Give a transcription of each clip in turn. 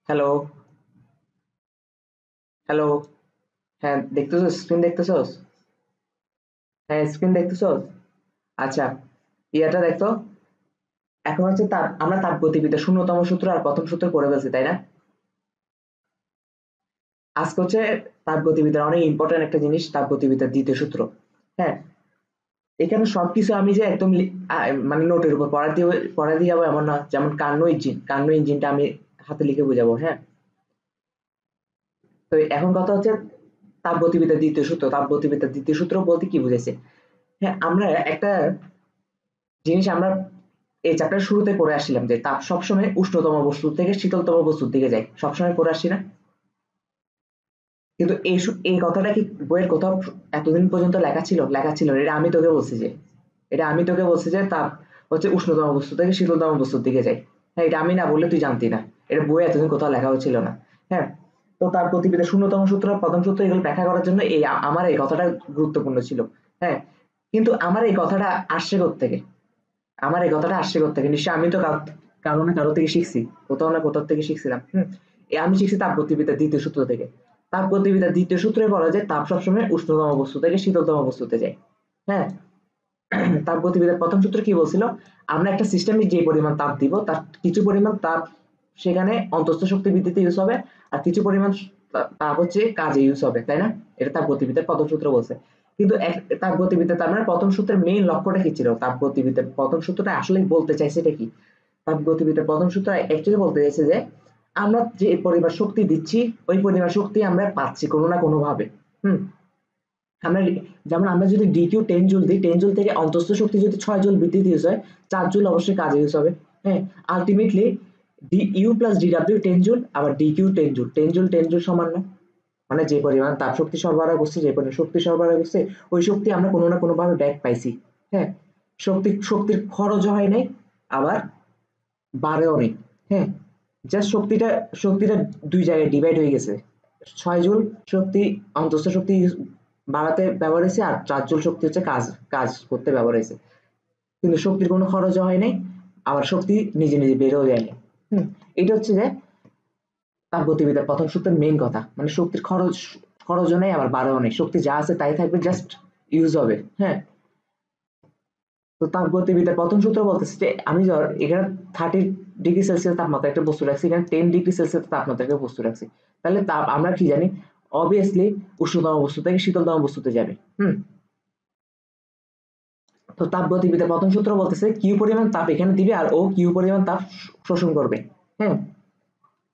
Hello, hello. হ্যাঁ, দেখতেছস? Screen দেখতেছস? হ্যাঁ, screen দেখতেছস? আচ্ছা, ইয়াটা দেখতো। এখন হচ্ছে আমরা তাপগতিবিদ্যার ০তম সূত্র আর ১ম সূত্র পড়ে ফেলছি, তাই না? আজকে হচ্ছে তাপগতিবিদ্যার অনেক ইম্পর্টেন্ট একটা জিনিস, তাপগতিবিদ্যার ২য় সূত্র। হ্যাঁ, এখানে সবকিছু আমি যে একদম মানে নোটের উপর পড়া দিয়ে যাবো এমন না। যেমন কার্নো ইঞ্জিনটা আমি হাতে লিখে বোঝাবো। হ্যাঁ, তো এখন কথা হচ্ছে তাপগতিবিদ্যার ২য় সূত্র বলতে কি বুঝাইছে? হ্যাঁ, আমরা একটা জিনিস আমরা এই চ্যাপ্টার শুরুতে পড়ে আসছিলাম যে তাপ সবসময় উষ্ণতম বস্তু থেকে শীতলতম বস্তুর দিকে যায়, সবসময় পড়ে আসছি না? কিন্তু এই কথাটা কি বইয়ের কোথাও এতদিন পর্যন্ত লেখা ছিল না। এটা আমি তোকে বলছি যে তাপ হচ্ছে উষ্ণতম বস্তু থেকে শীতলতম বস্তুর দিকে যায়। হ্যাঁ, এটা আমি না বললে তুই জানতি না। এটা বইয়ে এতদিন কোথাও লেখাও ছিল না। হ্যাঁ, তো তার গতিবিদ্যার ০তম সূত্র, ১ম সূত্র এগুলো ব্যাখ্যা করার জন্য আমার এই কথাটা গুরুত্বপূর্ণ ছিল। হ্যাঁ, কিন্তু আমার এই কথাটা আসছে কোত্থেকে? নিশ্চয়ই আমি তো কারো না কারো থেকে শিখছি। কোথাও না কোথাও থেকে শিখছিলাম। আমি শিখছি তাপগতিবিদ্যার ২য় সূত্র থেকে। তাপগতিবিদ্যার ২য় সূত্রে বলা যায় তাপ সবসময় উষ্ণতম বস্তু থেকে শীতলতম বস্তুতে যায়। হ্যাঁ? তাপগতিবিদ্যার ১ম সূত্র কি বলছিল? আমরা একটা সিস্টেমে যে পরিমাণ তাপ দিব তার কিছু পরিমাণ তাপ সেখানে অন্তঃস্থ শক্তি বৃদ্ধিতে ইউজ হবে, আর কিছু পরিমাণ তাপ হচ্ছে কাজে ইউজ হবে, তাই না? এটা তাপগতিবিদ্যার ১ম সূত্র বলছে। কিন্তু তাপগতিবিদ্যা তার মানে ১ম সূত্রের মেইন লক্ষ্যটা কি ছিল? তাপগতিবিদ্যার ১ম সূত্রটা আসলে বলতে চাইছে এটা কি? তাপগতিবিদ্যার ১ম সূত্র অ্যাকচুয়ালি বলতে চাইছে যে আমরা যে পরিমাণ শক্তি দিচ্ছি ওই পরিমাণ শক্তি আমরা পাচ্ছি কোনো না কোনো ভাবে। হুম আমরা যেমন আমরা যদি ডিকিউ 10 জুল দিই, 10 জুল থেকে অন্তঃস্থ শক্তি যদি ৬ জুল বৃদ্ধিতে ইউজ হয়, ৪ জুল অবশ্যই কাজে ইউজ হবে। হ্যাঁ, ultimately U plus d W 10 joule, আবার ডিকিউ 10 জুল, 10 জুল 10 জুল সমান না? মানে যে পরিমাণ তাপ শক্তি সরবরাহ করছে, যে পরিমাণ শক্তি সরবরাহ করছে, ওই শক্তি আমরা কোনো না কোনো ভাবে ব্যাক পাইছি। হ্যাঁ, শক্তির খরচও হয় নাই, আবার বাড়েও নেই। হ্যাঁ, জাস্ট শক্তিটা ২ জায়গায় ডিভাইড হয়ে গেছে। ৬ জুল শক্তি অন্তঃস্থ শক্তি বাড়াতে ব্যবহার হয়েছে, আর ৪ জুল শক্তি হচ্ছে কাজ করতে ব্যবহার হয়েছে। কিন্তু শক্তির কোনো খরচও হয় নাই, আবার শক্তি নিজে নিজে বেরোও যায়নি। এটা হচ্ছে যে তাপগতিবিদ্যার ১ম সূত্রের মেইন কথা। মানে শক্তির খরচও নেই, আবার বাড়াও নেই। শক্তি যা আছে তাই থাকবে, জাস্ট ইউজ হবে। হ্যাঁ, তো তাপগতিবিদ্যার ১ম সূত্র বলতেছে যে আমি ধর এখানে 30°C তাপমাত্রা একটা বস্তু রাখছি, এখানে 10°C তাপমাত্রা একটা বস্তু রাখছি। তাহলে তাপ আমরা কি জানি? অবভিয়াসলি উষ্ণতম বস্তু থেকে শীতলতম বস্তুতে যাবে। তো তাপগতিবিদ্যার ১ম সূত্র বলতেছে কিউ পরিমাণ তাপ এখানে দিবে আর ও কিউ পরিমাণ তাপ শোষণ করবে। হ্যাঁ,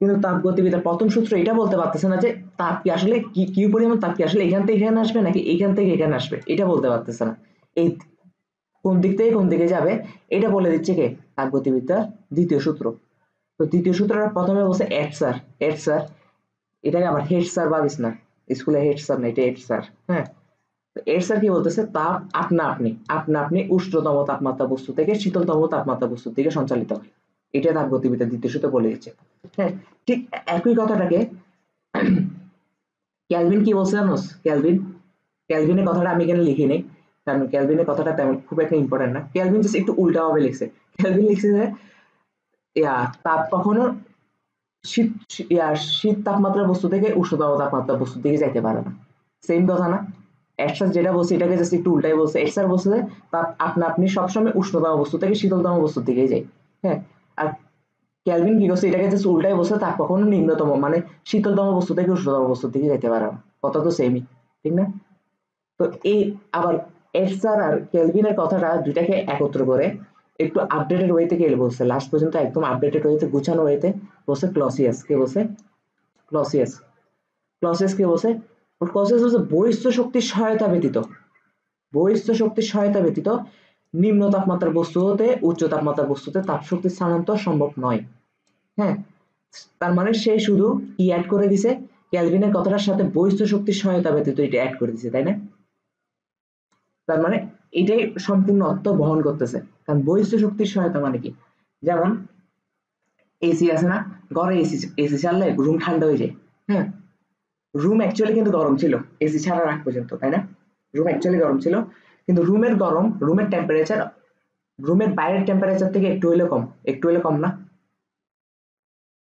কিন্তু তাপগতিবিদ্যার ১ম সূত্র এটা বলতে পারতেছে না যে তাপ কি আসলে কিউ পরিমাণ তাপ কি আসলে এখান থেকে এখানে আসবে নাকি এখান থেকে এখানে আসবে, এটা বলতে পারতেছে না। এই কোন দিক থেকে কোন দিকে যাবে এটা বলে দিচ্ছে কে? তাপগতিবিদ্যার ২য় সূত্র। তো ২য় সূত্রটা প্রথমে বলছে এট স্যার, এটাকে আবার হেড স্যার ভাবিস না। স্কুলে হেড স্যার না, এটা এট স্যার। হ্যাঁ, এর স্যার কি বলতেছে? তাপ আপনা আপনি উষ্ণতম তাপমাত্রা বস্তু থেকে শীতলতম তাপমাত্রা বস্তুর দিকে সঞ্চালিত হয়। এটা তাপগতিবিদ্যার ২য় সূত্র বলে দিচ্ছে। হ্যাঁ, ঠিক একই কথাটাকে ক্যালভিন কি বলছে জানোস? ক্যালভিনের কথাটা আমি এখানে লিখিনি, কারণ ক্যালভিনের কথাটা তেমন খুব একটা ইম্পর্টেন্ট না। ক্যালভিন জাস্ট একটু উল্টা ভাবে লিখছে। ক্যালভিন লিখছে যে তাপ কখনো শীত শীত তাপমাত্রার বস্তু থেকে উষ্ণতম তাপমাত্রার বস্তুর দিকে যাইতে পারে না। সেম কথা না? এরশাদ যেটা বলছে এটাকে জাস্ট একটু উল্টাই বলছে। এরশাদ বলছে যে তাপ আপনা-আপনি সবসময় উষ্ণতম বস্তু থেকে শীতলতম বস্তুর দিকেই যায়। হ্যাঁ? আর ক্যালভিন কি করছে? এটাকে জাস্ট উল্টাই বলছে, তাপ কখনো নিম্নতম মানে শীতলতম বস্তু থেকে উষ্ণতম বস্তুর দিকে যাইতে পারে না। কথা তো সেমই। ঠিক না? তো এই আবার এরশাদ আর ক্যালভিনের কথাটা দুইটাকে একত্র করে একটু আপডেটেড ওয়েতে কে বলছে? লাস্ট পর্যন্ত একদম আপডেটেড ওয়েতে, গুছানো ওয়েতে বলছে ক্লসিয়াস। কে বলছে? ক্লসিয়াস। ক্লসিয়াস কে বলছে? ক্লসিয়াস বলছে বহিঃস্থ শক্তির সহায়তা ব্যতীত নিম্ন তাপমাত্রার বস্তু হতে উচ্চ তাপমাত্রার বস্তুতে তাপ শক্তি স্থানান্তর সম্ভব নয়। হ্যাঁ, তার মানে সে শুধু কি অ্যাড করে দিছে? ক্যালভিনের কথাটার সাথে বহিঃস্থ শক্তির সহায়তা ব্যতীত এটা অ্যাড করে দিছে, তাই না? তার মানে এটাই সম্পূর্ণ অর্থ বহন করতেছে। কারণ বহিঃস্থ শক্তির সহায়তা মানে কি? যেমন এসি আছে না? ঘরে এসি এসি চাললে রুম ঠান্ডা হয়ে যায়। হ্যাঁ, রুম অ্যাকচুয়ালি কিন্তু গরম ছিল এসি ছাড়ার আগ পর্যন্ত, তাই না? রুম অ্যাকচুয়ালি গরম ছিল, কিন্তু রুমের টেম্পারেচার রুমের বাইরের টেম্পারেচার থেকে একটু হইলেও কম না?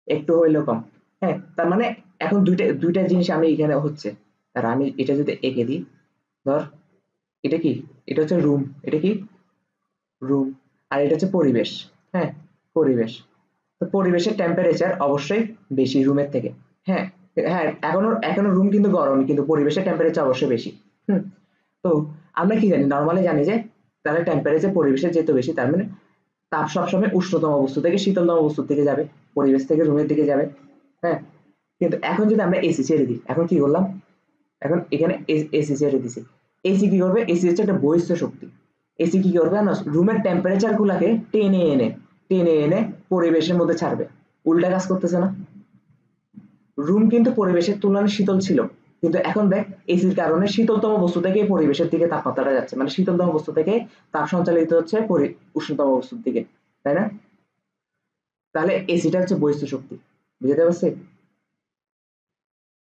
একটু হইলেও কম। হ্যাঁ, তার মানে এখন দুইটা দুইটা জিনিস আমি এখানে হচ্ছে। আর আমি এটা যদি এঁকে দিই, ধর এটা কি, এটা হচ্ছে রুম, এটা কি রুম, আর এটা হচ্ছে পরিবেশ। হ্যাঁ, পরিবেশ। তো পরিবেশের টেম্পারেচার অবশ্যই বেশি রুমের থেকে। হ্যাঁ, হ্যাঁ, এখনো এখনো রুম কিন্তু গরম, কিন্তু পরিবেশের টেম্পারেচার অবশ্যই বেশি। হুম। তো আমরা কি জানি, নর্মালি জানি যে তাহলে টেম্পারেচার পরিবেশের যেহেতু বেশি, তার মানে তাপ সবসময় উষ্ণতম বস্তু থেকে শীতলতম বস্তুর দিকে যাবে, পরিবেশ থেকে রুমের দিকে যাবে। হ্যাঁ, কিন্তু এখন যদি আমরা এসি ছেড়ে দিই, এখন কি করলাম, এখন এখানে এসি ছেড়ে দিছি। এসি কি করবে, এসি হচ্ছে একটা বহিঃস্থ শক্তি। এসি কি করবে না, রুমের টেম্পারেচার গুলাকে টেনে এনে পরিবেশের মধ্যে ছাড়বে। উল্টা কাজ করতেছে না? রুম কিন্তু পরিবেশের তুলনায় শীতল ছিল, কিন্তু এখন দেখ এসির কারণে শীতলতম বস্তু থেকে পরিবেশের দিকে তাপমাত্রাটা যাচ্ছে, মানে শীতলতম বস্তু থেকে তাপ সঞ্চালিত হচ্ছে উষ্ণতম বস্তুর দিকে, তাই না? তাহলে এসিটা হচ্ছে বহিঃস্থ শক্তি। বুঝতে পারছি?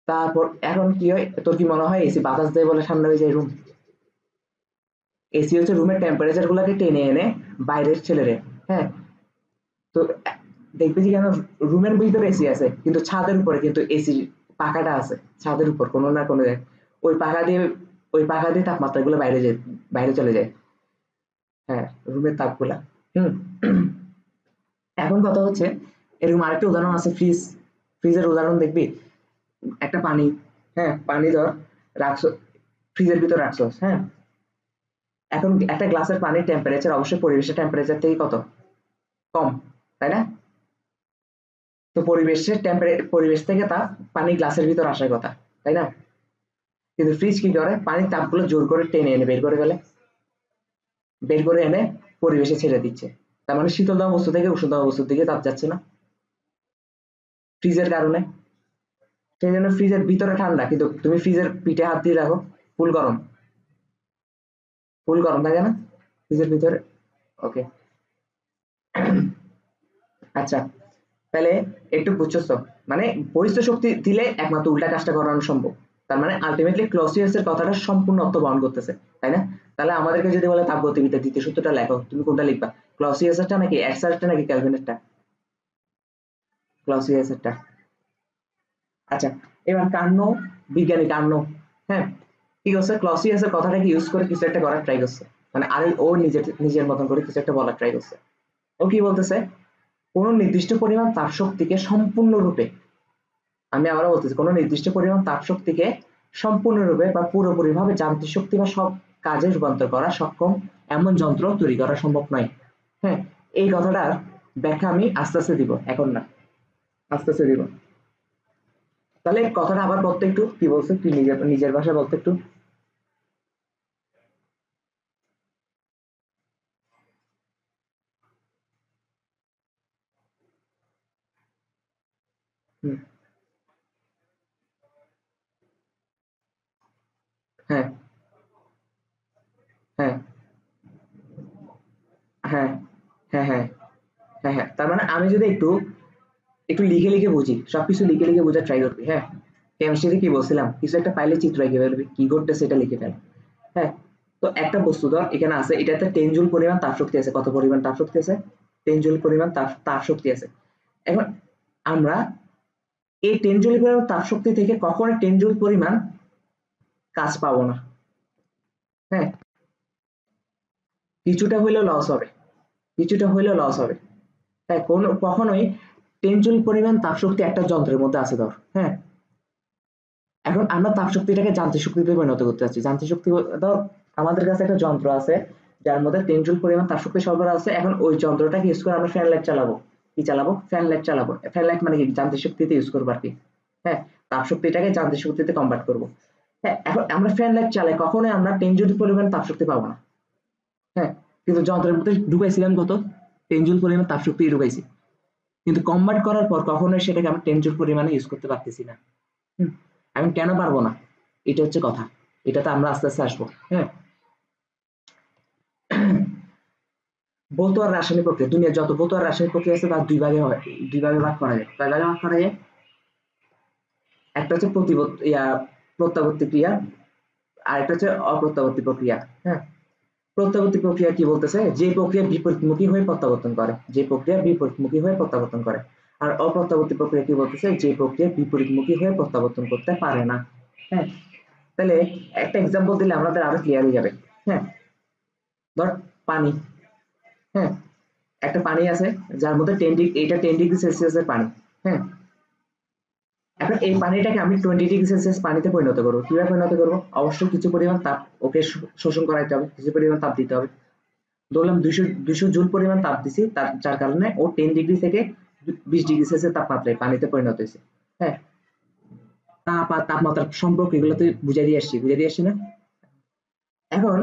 তারপর এখন কি হয়, তোর কি মনে হয় এসি বাতাস দেয় বলে ঠান্ডা হয়ে যায় রুম? এসি হচ্ছে রুমের টেম্পারেচার গুলাকে টেনে এনে বাইরের ছেড়ে দেয়। হ্যাঁ, তো দেখবি যে কেন রুমের ভিতরে এসি আছে, কিন্তু ছাদের উপরে কিন্তু এসি পাখাটা আছে, ছাদের উপর কোনো না কোনো জায়গায়। ওই পাখা দিয়ে ওই পাখা দিয়ে তাপমাত্রা গুলো বাইরে চলে যায়। হ্যাঁ, রুমের তাপগুলা। হুম। এখন কথা হচ্ছে, এরকম আরেকটা উদাহরণ আছে, ফ্রিজের উদাহরণ দেখবি। একটা পানি, হ্যাঁ পানি ধর রাখছো, ফ্রিজের ভিতর রাখছো, হ্যাঁ। এখন একটা গ্লাসের পানির টেম্পারেচার অবশ্যই পরিবেশের টেম্পারেচার থেকে কত কম, তাই না? তো পরিবেশ থেকে তাপ পানি গ্লাসের ভিতর আসার কথা, তাই না? কিন্তু ফ্রিজ কি করে, পানির তাপগুলো জোর করে টেনে এনে বের করে এনে পরিবেশে ছেড়ে দিচ্ছে। তার মানে শীতলতম বস্তু থেকে উষ্ণতম বস্তুর দিকে তাপ যাচ্ছে না ফ্রিজের কারণে। সেই জন্য ফ্রিজের ভিতরে ঠান্ডা, কিন্তু তুমি ফ্রিজের পিঠে হাত দিয়ে রাখো, ফুল গরম, ফুল গরম থাকে না ফ্রিজের ভিতরে। ওকে। আচ্ছা, তাহলে একটু বুঝছস তো? মানে বহিঃস্থ শক্তি দিলে একমাত্র উল্টা কাজটা করানো সম্ভব। তার মানে আলটিমেটলি ক্লসিয়াস এর কথাটা সম্পূর্ণ অর্থ বহন করতেছে, তাই না? তাহলে আমাদেরকে যদি বলে তাপগতিবিদ্যার দ্বিতীয় সূত্রটা লেখো, তুমি কোনটা লিখবা? ক্লসিয়াস এরটা নাকি এক্সারটা নাকি ক্যালভিনেরটা? ক্লসিয়াস এরটা। আচ্ছা, এবার কার্নো, বিজ্ঞানী কার্নো, হ্যাঁ, কি করছে, ক্লসিয়াস এর কথাটাকে ইউজ করে কিছু একটা করার ট্রাই করছে। মানে আরে ও নিজের নিজের মতন করে কিছু একটা বলার ট্রাই করছে। ও কি বলতেছে, কোন নির্দিষ্ট পরিমাণ তাপ শক্তিকে সম্পূর্ণরূপে, আমি আবারও বলতেছি, কোন নির্দিষ্ট পরিমাণ তাপ শক্তিকে সম্পূর্ণরূপে বা পুরোপুরিভাবে যান্ত্রিক শক্তি বা সব কাজে রূপান্তর করা সক্ষম এমন যন্ত্র তৈরি করা সম্ভব নয়। হ্যাঁ, এই কথাটার ব্যাখ্যা আমি আস্তে আস্তে দিব, এখন না, আস্তে আস্তে দিব। তাহলে কথাটা আবার বলতে, একটু কি বলছে, তুই নিজের নিজের ভাষায় বলতে একটু। হুম, হ্যাঁ, হ্যাঁ, হ্যাঁ, হ্যাঁ, হ্যাঁ, হ্যাঁ, হ্যাঁ, তার মানে আমি যদি একটু একটু লিখে লিখে বুঝি, সবকিছু লিখে লিখে বোঝার ট্রাই করবি। হ্যাঁ, কেমিস্ট্রিতে কি বলছিলাম, কিছু একটা পাইলে চিত্র এঁকে ফেলবি, কি ঘটছে সেটা লিখে ফেল। হ্যাঁ, তো একটা বস্তু ধর এখানে আছে, এটাতে 10 জুল পরিমাণ তাপ শক্তি আছে। কত পরিমাণ তাপ শক্তি আছে? 10 জুল পরিমাণ তাপ শক্তি আছে। এখন আমরা এই 10 জুল পরিমাণ তাপ শক্তি থেকে কখনো 10 জুল পরিমাণ কাজ পাবো না। হ্যাঁ, কিছুটা হইলেও লস হবে, কিছুটা হইলেও লস হবে। তাই কখনোই 10 জুল পরিমাণ তাপ শক্তি একটা যন্ত্রের মধ্যে আছে ধর। হ্যাঁ, এখন আমরা তাপ শক্তিটাকে যান্ত্রিক শক্তিতে পরিণত করতে চাচ্ছি। যান্ত্রিক শক্তি ধর, আমাদের কাছে একটা যন্ত্র আছে যার মধ্যে 10 জুল পরিমাণ তাপ শক্তি সরবরাহ আছে। এখন ওই যন্ত্রটাকে ইউজ করে আমরা ফ্যান লাইট চালাবো। কি চালাবো? ফ্যান লাইট চালাবো। ফ্যান লাইট মানে কি, যান্ত্রিক শক্তিতে ইউজ করবো আর কি। হ্যাঁ, তাপ শক্তিটাকে যান্ত্রিক শক্তিতে কনভার্ট করবো। হ্যাঁ, এখন আমরা ফ্যান লাইট চালাই, কখনোই আমরা 10 জুল পরিমাণ তাপ শক্তি পাবো না। হ্যাঁ, কিন্তু যন্ত্রের মধ্যে ঢুকাইছিলাম কত, 10 জুল পরিমাণ তাপ শক্তি ঢুকাইছি, কিন্তু কনভার্ট করার পর কখনোই সেটাকে আমরা 10 জুল পরিমাণে ইউজ করতে পারতেছি না। হুম, আমি কেন পারবো না, এটা হচ্ছে কথা। এটাতে আমরা আস্তে আস্তে আসবো। হ্যাঁ, ভৌত আর রাসায়নিক প্রক্রিয়া, দুনিয়ার যত ভৌত আর রাসায়নিক প্রক্রিয়া আছে তার দুই ভাগে হয়, দুই ভাগে ভাগ করা যায়। কয় ভাগে ভাগ করা যায়? একটা হচ্ছে প্রত্যাবর্তী ক্রিয়া, আর একটা হচ্ছে অপ্রত্যাবর্তী প্রক্রিয়া। হ্যাঁ, প্রত্যাবর্তী প্রক্রিয়া কি বলতেছে, যে প্রক্রিয়া বিপরীতমুখী হয়ে প্রত্যাবর্তন করে, যে প্রক্রিয়া বিপরীতমুখী হয়ে প্রত্যাবর্তন করে। আর অপ্রত্যাবর্তী প্রক্রিয়া কি বলতেছে, যে প্রক্রিয়া বিপরীতমুখী হয়ে প্রত্যাবর্তন করতে পারে না। হ্যাঁ, তাহলে একটা এক্সাম্পল দিলে আমাদের আরো ক্লিয়ার হয়ে যাবে। হ্যাঁ, ধর পানি। হ্যাঁ, একটা পানি আছে যার মধ্যে 10 ডিগ্রি সেলসিয়াসের পানি। হ্যাঁ, এখন এই পানিটাকে আমি 20 ডিগ্রি সেলসিয়াস পানিতে পরিণত করবো। কিভাবে পরিণত করবো? অবশ্যই কিছু পরিমাণ তাপ ওকে শোষণ করাইতে হবে, কিছু পরিমাণ তাপ দিতে হবে। ধরলাম 200 জুল পরিমাণ তাপ দিছি, তার যার কারণে ও 10 ডিগ্রি থেকে 20 ডিগ্রি সেলসিয়াস তাপমাত্রায় পানিতে পরিণত হয়েছে। হ্যাঁ, তাপ আর তাপমাত্রার সম্পর্ক এগুলো তো বুঝাই দিয়ে আসছি না? এখন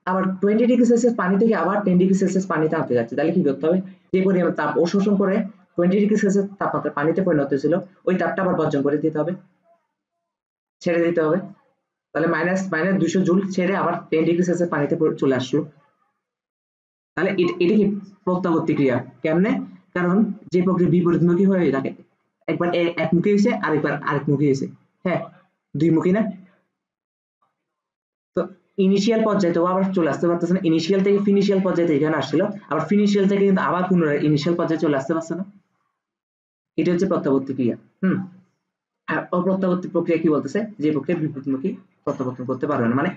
আবার 20 ডিগ্রি সেলসিয়াস পানি থেকে আবার 10 ডিগ্রি সেলসিয়াস পানিতে আনতে যাচ্ছে, তাহলে কি করতে হবে? যে পরিমাণ তাপ ও শোষণ করে 20 ডিগ্রি সেলসিয়াস তাপমাত্রা পানিতে পরিণত হয়েছিল, ওই তাপটা আবার বর্জন করে দিতে হবে, ছেড়ে দিতে হবে। তাহলে মাইনাস মাইনাস 200 জুল ছেড়ে আবার 10 ডিগ্রি সেলসিয়াস পানিতে চলে আসলো। তাহলে এটা কি প্রত্যাবর্তী ক্রিয়া? কেমনে? কারণ যে প্রক্রিয়া বিপরীতমুখী হয়ে থাকে, একবার একমুখী হয়েছে, আরেকবার আরেকমুখী হয়েছে। হ্যাঁ, দুই মুখী না? তো ইনিশিয়াল পর্যায়ে তো আবার চলে আসতে পারতেছে না, ইনিশিয়াল থেকে ফিনিশিয়াল পর্যায়ে এখানে আসছিল, আবার ফিনিশিয়াল থেকে কিন্তু আবার পুনরায় ইনিশিয়াল পর্যায়ে চলে আসতে পারছে না। এটা হচ্ছে প্রত্যাবর্তী ক্রিয়া। আর অপ্রত্যাবর্তী প্রক্রিয়া কি বলতেছে, যে প্রক্রিয়া বিপরীতমুখী প্রত্যাবর্তন করতে পারবে না, মানে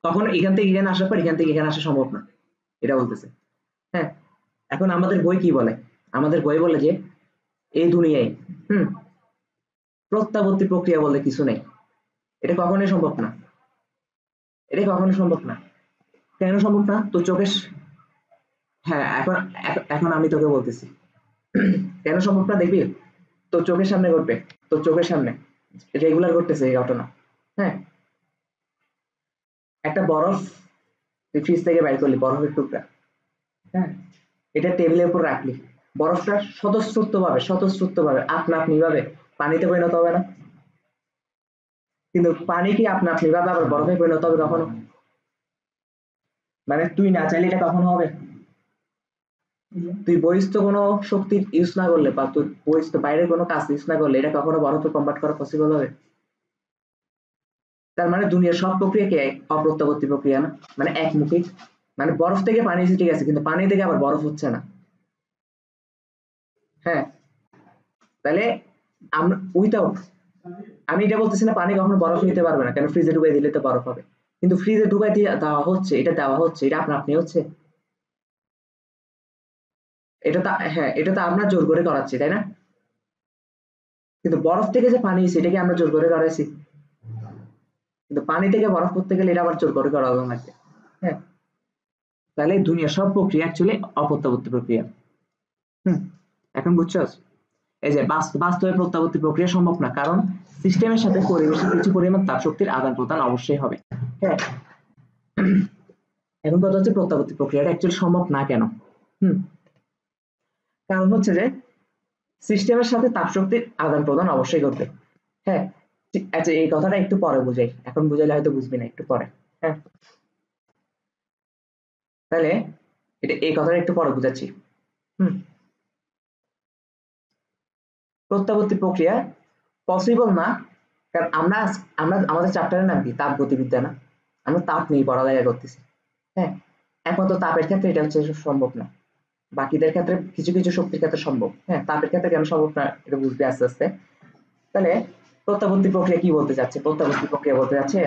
কখনো এখান থেকে এখানে আসার পর এখান থেকে এখানে আসা সম্ভব না, এটা বলতেছে। হ্যাঁ, এখন আমাদের বই কি বলে? আমাদের বই বলে যে এই দুনিয়ায় হুম প্রত্যাবর্তী প্রক্রিয়া বলতে কিছু নেই। এটা কখনোই সম্ভব না, এটা কখনো সম্ভব না। কেন সম্ভব না? তো চোখের হ্যাঁ, এখন আমি তোকে বলতেছি কেন সম্ভব না, দেখবি তোর চোখের সামনে ঘটবে, তোর চোখের সামনে রেগুলার ঘটতেছে এই ঘটনা। হ্যাঁ, একটা বরফ তুই ফ্রিজ থেকে বাইর করলি, বরফের টুকরা। হ্যাঁ, এটা টেবিলের উপর রাখলি, বরফটা স্বতঃস্ফূর্ত ভাবে আপনা আপনি ভাবে পানিতে পরিণত হবে না? কিন্তু পানি কি আপনা আপনি ভাবে আবার বরফে পরিণত হবে কখনো? মানে তুই না চাইলে এটা কখনো হবে? তুই বহিস্থ কোনো শক্তির ইউজ না করলে, বা তুই বহিস্থ বাইরের কোনো কাজ ইউজ না করলে এটা কখনো বরফে কনভার্ট করা পসিবল হবে? তার মানে দুনিয়ার সব প্রক্রিয়া কি অপ্রত্যাবর্তী প্রক্রিয়া না, মানে একমুখী। মানে বরফ থেকে পানি এসে ঠিক আছে, কিন্তু পানি থেকে আবার বরফ হচ্ছে না। হ্যাঁ, তাহলে আমরা উইথাউট, আমি এটা বলতেছি না পানি কখনো বরফ নিতে পারবে না, কেন ফ্রিজে ঢুকাই দিলে তো বরফ হবে। কিন্তু ফ্রিজে ঢুকাই দিয়ে দেওয়া হচ্ছে, এটা আপনা আপনি হচ্ছে। হ্যাঁ, এটা তো আমরা জোর করে করাচ্ছি, তাই না? কিন্তু বরফ থেকে যে পানি এসে এটাকে আমরা জোর করে করাইছি, কিন্তু পানি থেকে বরফ করতে গেলে এটা আবার জোর করে করা লাগবে। হ্যাঁ, তাহলে দুনিয়ার সব প্রক্রিয়া অ্যাকচুয়ালি অপ্রত্যাবর্তী প্রক্রিয়া। হুম, এখন বুঝছস? এই যে বাস্তবে প্রত্যাবর্তী প্রক্রিয়া সম্ভব না, কারণ সিস্টেমের সাথে পরিবেশের কিছু পরিমাণ তাপ শক্তির আদান প্রদান অবশ্যই হবে। হ্যাঁ, এখন কথা হচ্ছে প্রত্যাবর্তী প্রক্রিয়াটা অ্যাকচুয়ালি সম্ভব না কেন? হুম, কারণ হচ্ছে যে সিস্টেমের সাথে তাপ শক্তির আদান প্রদান অবশ্যই ঘটবে। হ্যাঁ, আচ্ছা, এই কথাটা একটু পরে বুঝাই, এখন বুঝাইলে হয়তো বুঝবি না, একটু পরে। হ্যাঁ, তাহলে এই কথাটা একটু পরে বুঝাচ্ছি। হুম, প্রত্যাবর্তী প্রক্রিয়া পসিবল না, কারণ আমরা আমরা আমাদের চ্যাপ্টারের নাম কি? তাপ গতিবিদ্যা না? আমরা তাপ নিয়ে পড়ালেখা করতেছি। হ্যাঁ, একমাত্র তাপের ক্ষেত্রে এটা হচ্ছে সম্ভব না, বাকিদের ক্ষেত্রে কিছু কিছু শক্তির ক্ষেত্রে সম্ভব। হ্যাঁ, তাপের ক্ষেত্রে কেন সম্ভব না এটা বুঝবে আস্তে আস্তে। তাহলে প্রত্যাবর্তী প্রক্রিয়া কি বলতে চাচ্ছে? প্রত্যাবর্তী প্রক্রিয়া বলতে চাচ্ছে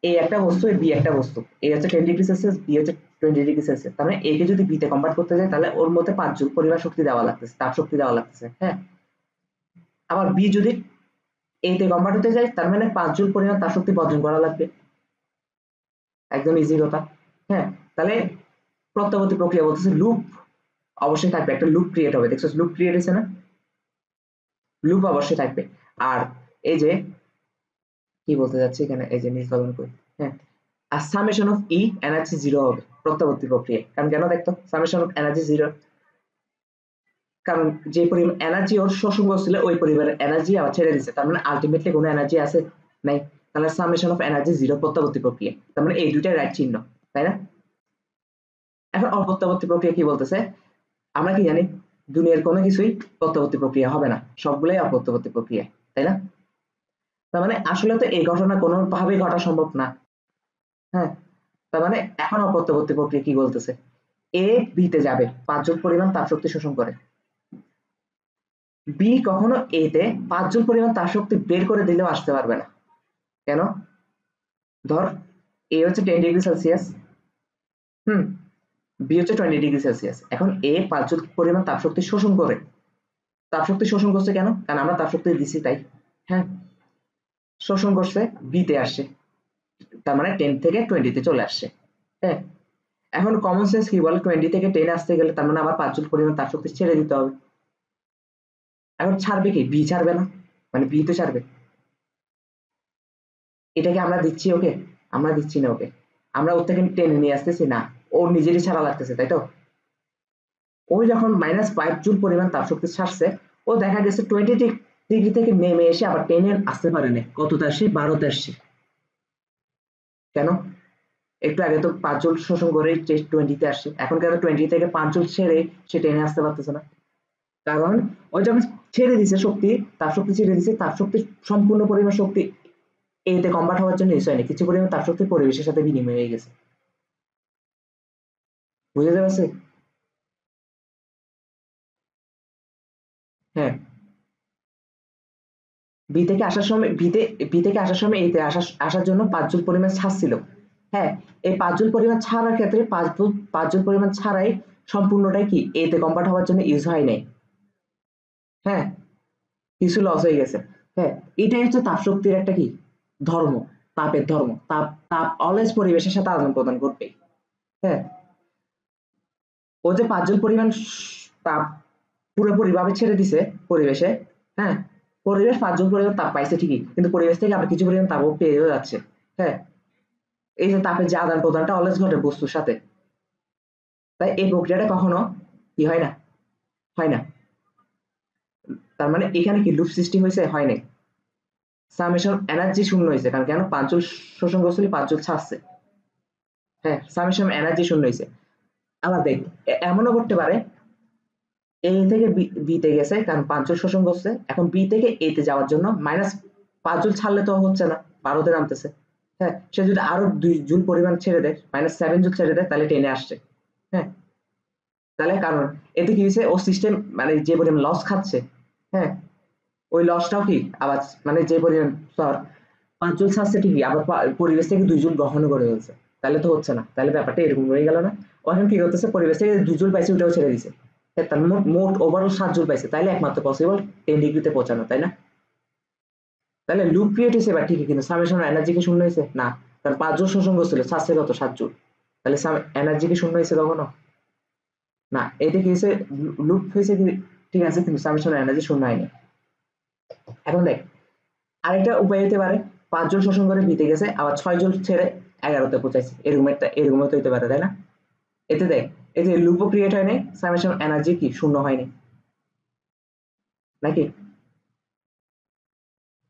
এ একটা বস্তু, বি একটা বস্তু, এ হচ্ছে 10 ডিগ্রি সেলসিয়াস, বি হচ্ছে 20 ডিগ্রি সেলসিয়াস। তার মানে এ কে যদি বি তে কনভার্ট করতে যায়, তাহলে ওর মধ্যে 5 জুল পরিমাণ শক্তি দেওয়া লাগতেছে, তাপ শক্তি দেওয়া লাগতেছে। হ্যাঁ, আবার বি যদি এ তে কনভার্ট হতে যায়, তার মানে 5 জুল পরিমাণ তাপ শক্তি বর্জন করা লাগবে। একদম ইজি কথা। হ্যাঁ, তাহলে প্রত্যাবর্তী প্রক্রিয়া বলতেছে লুপ অবশ্যই থাকবে, একটা লুপ ক্রিয়েট হবে। দেখছো লুপ ক্রিয়েট হয়েছে না? লুপ অবশ্যই থাকবে। আর এই যে কি বলতে যাচ্ছে এখানে, এই যে নিষ্পাদন করি। হ্যাঁ, আর summation of E energy zero হবে প্রত্যাবর্তী প্রক্রিয়ায়। কারণ কেন? দেখতো সামেশন অফ এনার্জি জিরো, কারণ যে পরিমাণ এনার্জি ওর শোষণ করছিল ওই পরিমাণের এনার্জি আবার ছেড়ে দিচ্ছে, তার মানে আলটিমেটলি কোনো এনার্জি আছে? নাই। তাহলে সামেশন অফ এনার্জি জিরো প্রত্যাবর্তী প্রক্রিয়া, তার মানে এই দুইটাই রাইট চিহ্ন, তাই না? এখন অপ্রত্যাবর্তী প্রক্রিয়া কি বলতেছে? আমরা কি জানি দুনিয়ার কোনো কিছুই প্রত্যাবর্তী প্রক্রিয়া হবে না, সবগুলোই অপ্রত্যাবর্তী প্রক্রিয়া, তাই না? তার মানে আসলে তো এই ঘটনা কোনোভাবেই ঘটা সম্ভব না। হ্যাঁ, তার মানে এখন অপ্রত্যাবর্তী প্রক্রিয়া কি বলতেছে? এ বি তে যাবে, 5 জুল পরিমাণ তাপ শক্তি শোষণ করে। বি কখনো এ তে 5 জুল পরিমাণ তাপ শক্তি বের করে দিলেও আসতে পারবে না। কেন? ধর এ হচ্ছে 10 ডিগ্রি সেলসিয়াস, বি হচ্ছে 20 ডিগ্রি সেলসিয়াস। এখন এ 5 জুল পরিমাণ তাপ শক্তি শোষণ করে। তাপ শক্তি শোষণ করছে কেন? কারণ আমরা তাপ শক্তি দিছি তাই। হ্যাঁ, শোষণ করছে, বি তে আসছে, তার মানে 10 থেকে 20 তে চলে আসছে। হ্যাঁ, এখন কমন সেন্স কি বলে, 20 থেকে 10 আসতে গেলে তার মানে আবার 5 জুল পরিমাণ তাপ শক্তি ছেড়ে দিতে হবে। এখন ছাড়বে কি? বি ছাড়বে না, মানে বি তো ছাড়বে। এটাকে আমরা দিচ্ছি ওকে? আমরা দিচ্ছি না ওকে, আমরা ওর থেকে টেনে নিয়ে আসতেছি না, ওর নিজেরই ছাড়া লাগতেছে, তাই তো? ওই যখন -5 জুল পরিমাণ তাপ শক্তি ছাড়ছে, ও দেখা গেছে 20 ডিগ্রি থেকে নেমে এসে আবার 10 এ আসতে পারে না, কততে আসছে? 12 তে আসছে। কেন? একটু আগে তো 5 জুল শোষণ করে 20 তে আসছে, এখন কেন 20 থেকে 5 জুল ছেড়ে সে 10 এ আসতে পারতেছে না? কারণ ওই যখন ছেড়ে দিছে শক্তি, তাপ শক্তি ছেড়ে দিছে, তাপ শক্তির সম্পূর্ণ পরিমাণ শক্তি এতে কনভার্ট হওয়ার জন্য ইউজ হয়নি, কিছু পরিমাণ তাপ শক্তি পরিবেশের সাথে বিনিময় হয়ে গেছে। বুঝতে পারছে? হ্যাঁ, বি থেকে আসার সময় এতে আসার জন্য 5 জুল পরিমাণ ছাড়ছিল। হ্যাঁ, এই 5 জুল পরিমাণ ছাড়ার ক্ষেত্রে 5 জুল পরিমাণ ছাড়াই সম্পূর্ণটাই কি এতে কনভার্ট হওয়ার জন্য ইউজ হয় নাই। হ্যাঁ, কিছু লস হয়ে গেছে। হ্যাঁ, এটাই হচ্ছে তাপ শক্তির একটা কি ধর্ম, তাপের ধর্ম। তাপ তাপ অলওয়েজ পরিবেশের সাথে আদান প্রদান করবে। হ্যাঁ, ও যে 5 জুল পরিমাণ তাপ পুরোপুরি ভাবে ছেড়ে দিছে পরিবেশে। হ্যাঁ, পরিবেশ 5 জুল পরিমাণ তাপ পাইছে ঠিকই, কিন্তু পরিবেশ থেকে আবার কিছু পরিমাণ তাপও পেয়েও যাচ্ছে। হ্যাঁ, এই যে তাপের যে আদান প্রদানটা অলওয়েজ ঘটে বস্তুর সাথে, তাই এই প্রক্রিয়াটা কখনো কি হয় না, হয় না। তার মানে এখানে কি লুপ সৃষ্টি হয়েছে? হয় নাই। সামেশন এনার্জি শূন্য হয়েছে, কারণ কেন? 5 জুল শোষণ করছিল, 5 জুল ছাড়ছে। হ্যাঁ, সামেশন এনার্জি শূন্য হয়েছে। আবার দেখ, এমনও করতে পারে এ থেকে বি তে গেছে, কারণ 5 জুল শোষণ করছে, এখন বি থেকে এ তে যাওয়ার জন্য -5 জুল ছাড়লে তো হচ্ছে না, 12 তে নামতেছে। হ্যাঁ, সে যদি আরো 2 জুল পরিমাণ ছেড়ে দেয়, -7 জুল ছেড়ে দেয়, তাহলে 10 এ আসছে। হ্যাঁ, তাহলে কারণ এতে কি হয়েছে, ও সিস্টেম মানে যে পরিমাণ লস খাচ্ছে, হ্যাঁ, ওই লসটাও কি আবার মানে যে পরিমাণ ধর 5 জুল ছাড়ছে ঠিকই, আবার পরিবেশ থেকে 2 জুল গ্রহণ করে ফেলছে, তাহলে তো হচ্ছে না, তাহলে ব্যাপারটা এরকম হয়ে গেল না? ও এখন কি করতেছে, পরিবেশ থেকে 2 জুল পাইছে ওটাও ছেড়ে দিছে। তার মোট মোট ওভারঅল 7 জুল পাইছে, তাইলে একমাত্র পসিবল 10 ডিগ্রিতে পৌঁছানো, তাই না? তাহলে লুপ ক্রিয়েট হয়েছে এবার ঠিকই, কিন্তু সামেশন এনার্জি কি শূন্য হয়েছে? না, কারণ 5 জুল শোষণ করছিল, ছাড়ছে কত? 7 জুল। তাহলে এনার্জি কি শূন্য হয়েছে কখনো? না, এটা কি হয়েছে, লুপ হয়েছে কি ঠিক আছে, কিন্তু সামেশন এনার্জি শূন্য হয়নি। এখন দেখ, আরেকটা উপায় হতে পারে, 5 জুল শোষণ করে বিতে গেছে, আবার 6 জুল ছেড়ে 11 তে পৌঁছাইছে, এরকম তো হতে পারে, তাই না? এতে দেখ, এতে লুপও ক্রিয়েট হয় নাই, সামেশন এনার্জি কি শূন্য হয়নি, নাকি?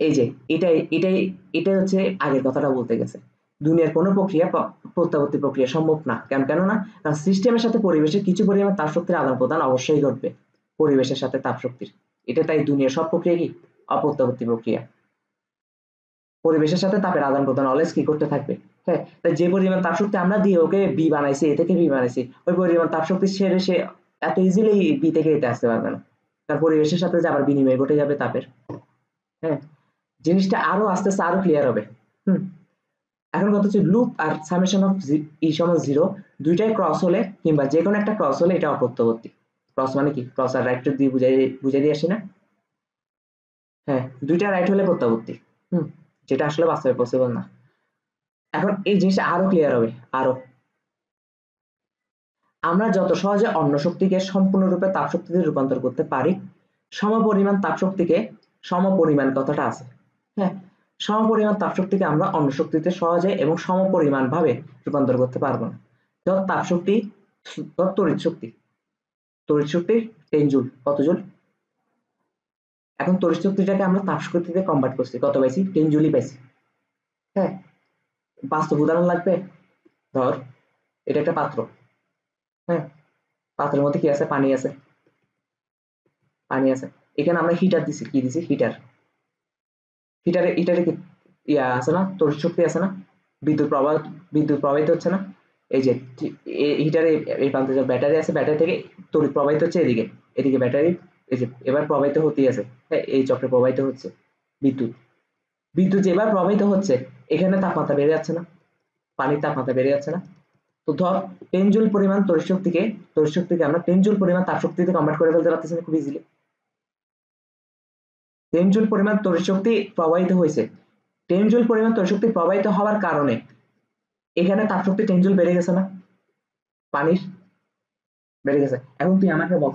এই যে এটাই হচ্ছে আগের কথাটা বলতে গেছে, দুনিয়ার কোনো প্রক্রিয়া প্রত্যাবর্তী প্রক্রিয়া সম্ভব না। কেননা সিস্টেমের সাথে পরিবেশের কিছু পরিমাণ তাপ শক্তির আদান প্রদান অবশ্যই ঘটবে, পরিবেশের সাথে তাপ শক্তির। এটা তাই দুনিয়ার সব প্রক্রিয়া কি অপ্রত্যাবর্তী প্রক্রিয়া, পরিবেশের সাথে তাপের আদান প্রদান অলওয়েজ কি করতে থাকবে। হ্যাঁ, তাই যে পরিমাণ তাপ শক্তি আমরা দিয়ে ওকে বি বানাইছি, এ থেকে বি বানাইছি, ওই পরিমাণ তাপ শক্তি ছেড়ে সে এত ইজিলি বি থেকে এতে আসতে পারবে না, তার পরিবেশের সাথে যে আবার বিনিময় ঘটে যাবে তাপের। হ্যাঁ, জিনিসটা আরো আস্তে আস্তে আরো ক্লিয়ার হবে। হুম, এখন কথা হচ্ছে লুপ আর সামেশন অফ ই সমান 0 দুইটাই ক্রস হলে, কিংবা যে কোনো একটা ক্রস হলে এটা অপ্রত্যাবর্তী। ক্রস মানে কি? ক্রস আর রাইট দিয়ে বুঝাই দিয়ে আসি না? হ্যাঁ, দুইটা রাইট হলে প্রত্যাবর্তী। হুম, যেটা আসলে বাস্তবে পসিবল না। এখন এই জিনিসটা আরো ক্লিয়ার হবে আরো, আমরা যত সহজে অন্য শক্তিকে সম্পূর্ণরূপে তাপ শক্তিতে রূপান্তর করতে পারি, সমপরিমাণ তাপ শক্তিকে, সমপরিমাণ কথাটা আছে, হ্যাঁ, সমপরিমাণ তাপ শক্তিকে আমরা অন্য শক্তিতে সহজে এবং সমপরিমাণ ভাবে রূপান্তর করতে পারবো না। যত তাপ শক্তি, ধর তড়িৎ শক্তি 10 জুল, কত জুল? এখন তড়িৎ শক্তিটাকে আমরা তাপ শক্তিতে কনভার্ট করছি, কত পাইছি? 10 জুলই পাইছি। হ্যাঁ, বাস্তব উদাহরণ লাগবে। ধর এটা একটা পাত্র, হ্যাঁ, পাত্রের মধ্যে কি আছে? পানি আছে, পানি আছে। এখানে আমরা হিটার দিছি, কি দিছি? হিটার। হিটারে কি ইয়া আছে না, তড়িৎ শক্তি আছে না, বিদ্যুৎ প্রবাহ, বিদ্যুৎ প্রবাহিত হচ্ছে না? এই যে হিটারে এই প্রান্তে যে ব্যাটারি আছে, ব্যাটারি থেকে তড়িৎ প্রবাহিত হচ্ছে এদিকে, এদিকে ব্যাটারি, এই যে এবার প্রবাহিত হতেই আছে, হ্যাঁ এই চক্রে প্রবাহিত হচ্ছে বিদ্যুৎ। বিদ্যুৎ যে এবার প্রবাহিত হচ্ছে, এখানে তাপমাত্রা বেড়ে যাচ্ছে না, পানির তাপমাত্রা বেড়ে যাচ্ছে না। তো ধর 10 জুল পরিমাণ তড়িৎ শক্তিকে আমরা 10 জুল পরিমাণ তাপ শক্তিতে কনভার্ট করে ফেলতে পারতেছি না খুব ইজিলি। 10 জুল পরিমাণ তড়িৎ শক্তি প্রবাহিত হয়েছে। 10 জুল পরিমাণ তড়িৎ শক্তি প্রবাহিত হওয়ার কারণে এখানে তাপ শক্তি 10 জুল বেড়ে গেছে না, পানির বেড়ে গেছে। এখন তুই আমাকে বল,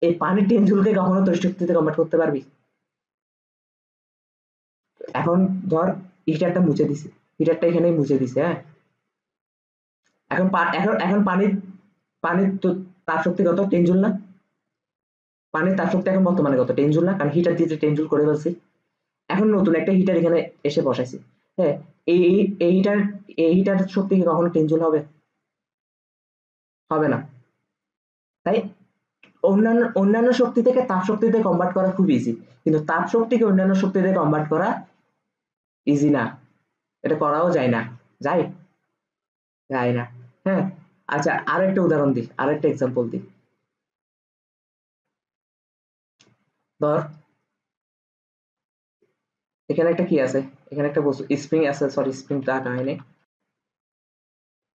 এই পানির 10 জুলকে কখনো তড়িৎ শক্তিতে কনভার্ট করতে পারবি? এখন ধর হিটারটা মুছে দিছে, হিটারটা এখানে মুছে দিছে, হ্যাঁ এখন এখন পানির তো তাপ শক্তি কত? 10 জুল না? পানির তাপ শক্তি এখন বর্তমানে কত? 10 জুল না? কারণ হিটার দিয়ে 10 জুল করে ফেলছি। এখন নতুন একটা হিটার এখানে এসে বসাইছি, হ্যাঁ এই এই হিটার এই হিটার শক্তি কি কখনো 10 জুল হবে? হবে না। তাই অন্যান্য অন্যান্য শক্তি থেকে তাপ শক্তিতে কনভার্ট করা খুব ইজি, কিন্তু তাপ শক্তিকে অন্যান্য শক্তিতে কনভার্ট করা ইজি না, এটা করাও যায় না। যায়? যায় না। হ্যাঁ আচ্ছা আরেকটা উদাহরণ দিই, আরেকটা এক্সাম্পল দিই। ধর এখানে একটা কি আছে, এখানে একটা বস্তু স্প্রিং আছে, সরি স্প্রিংটা আঁকা হয়নি,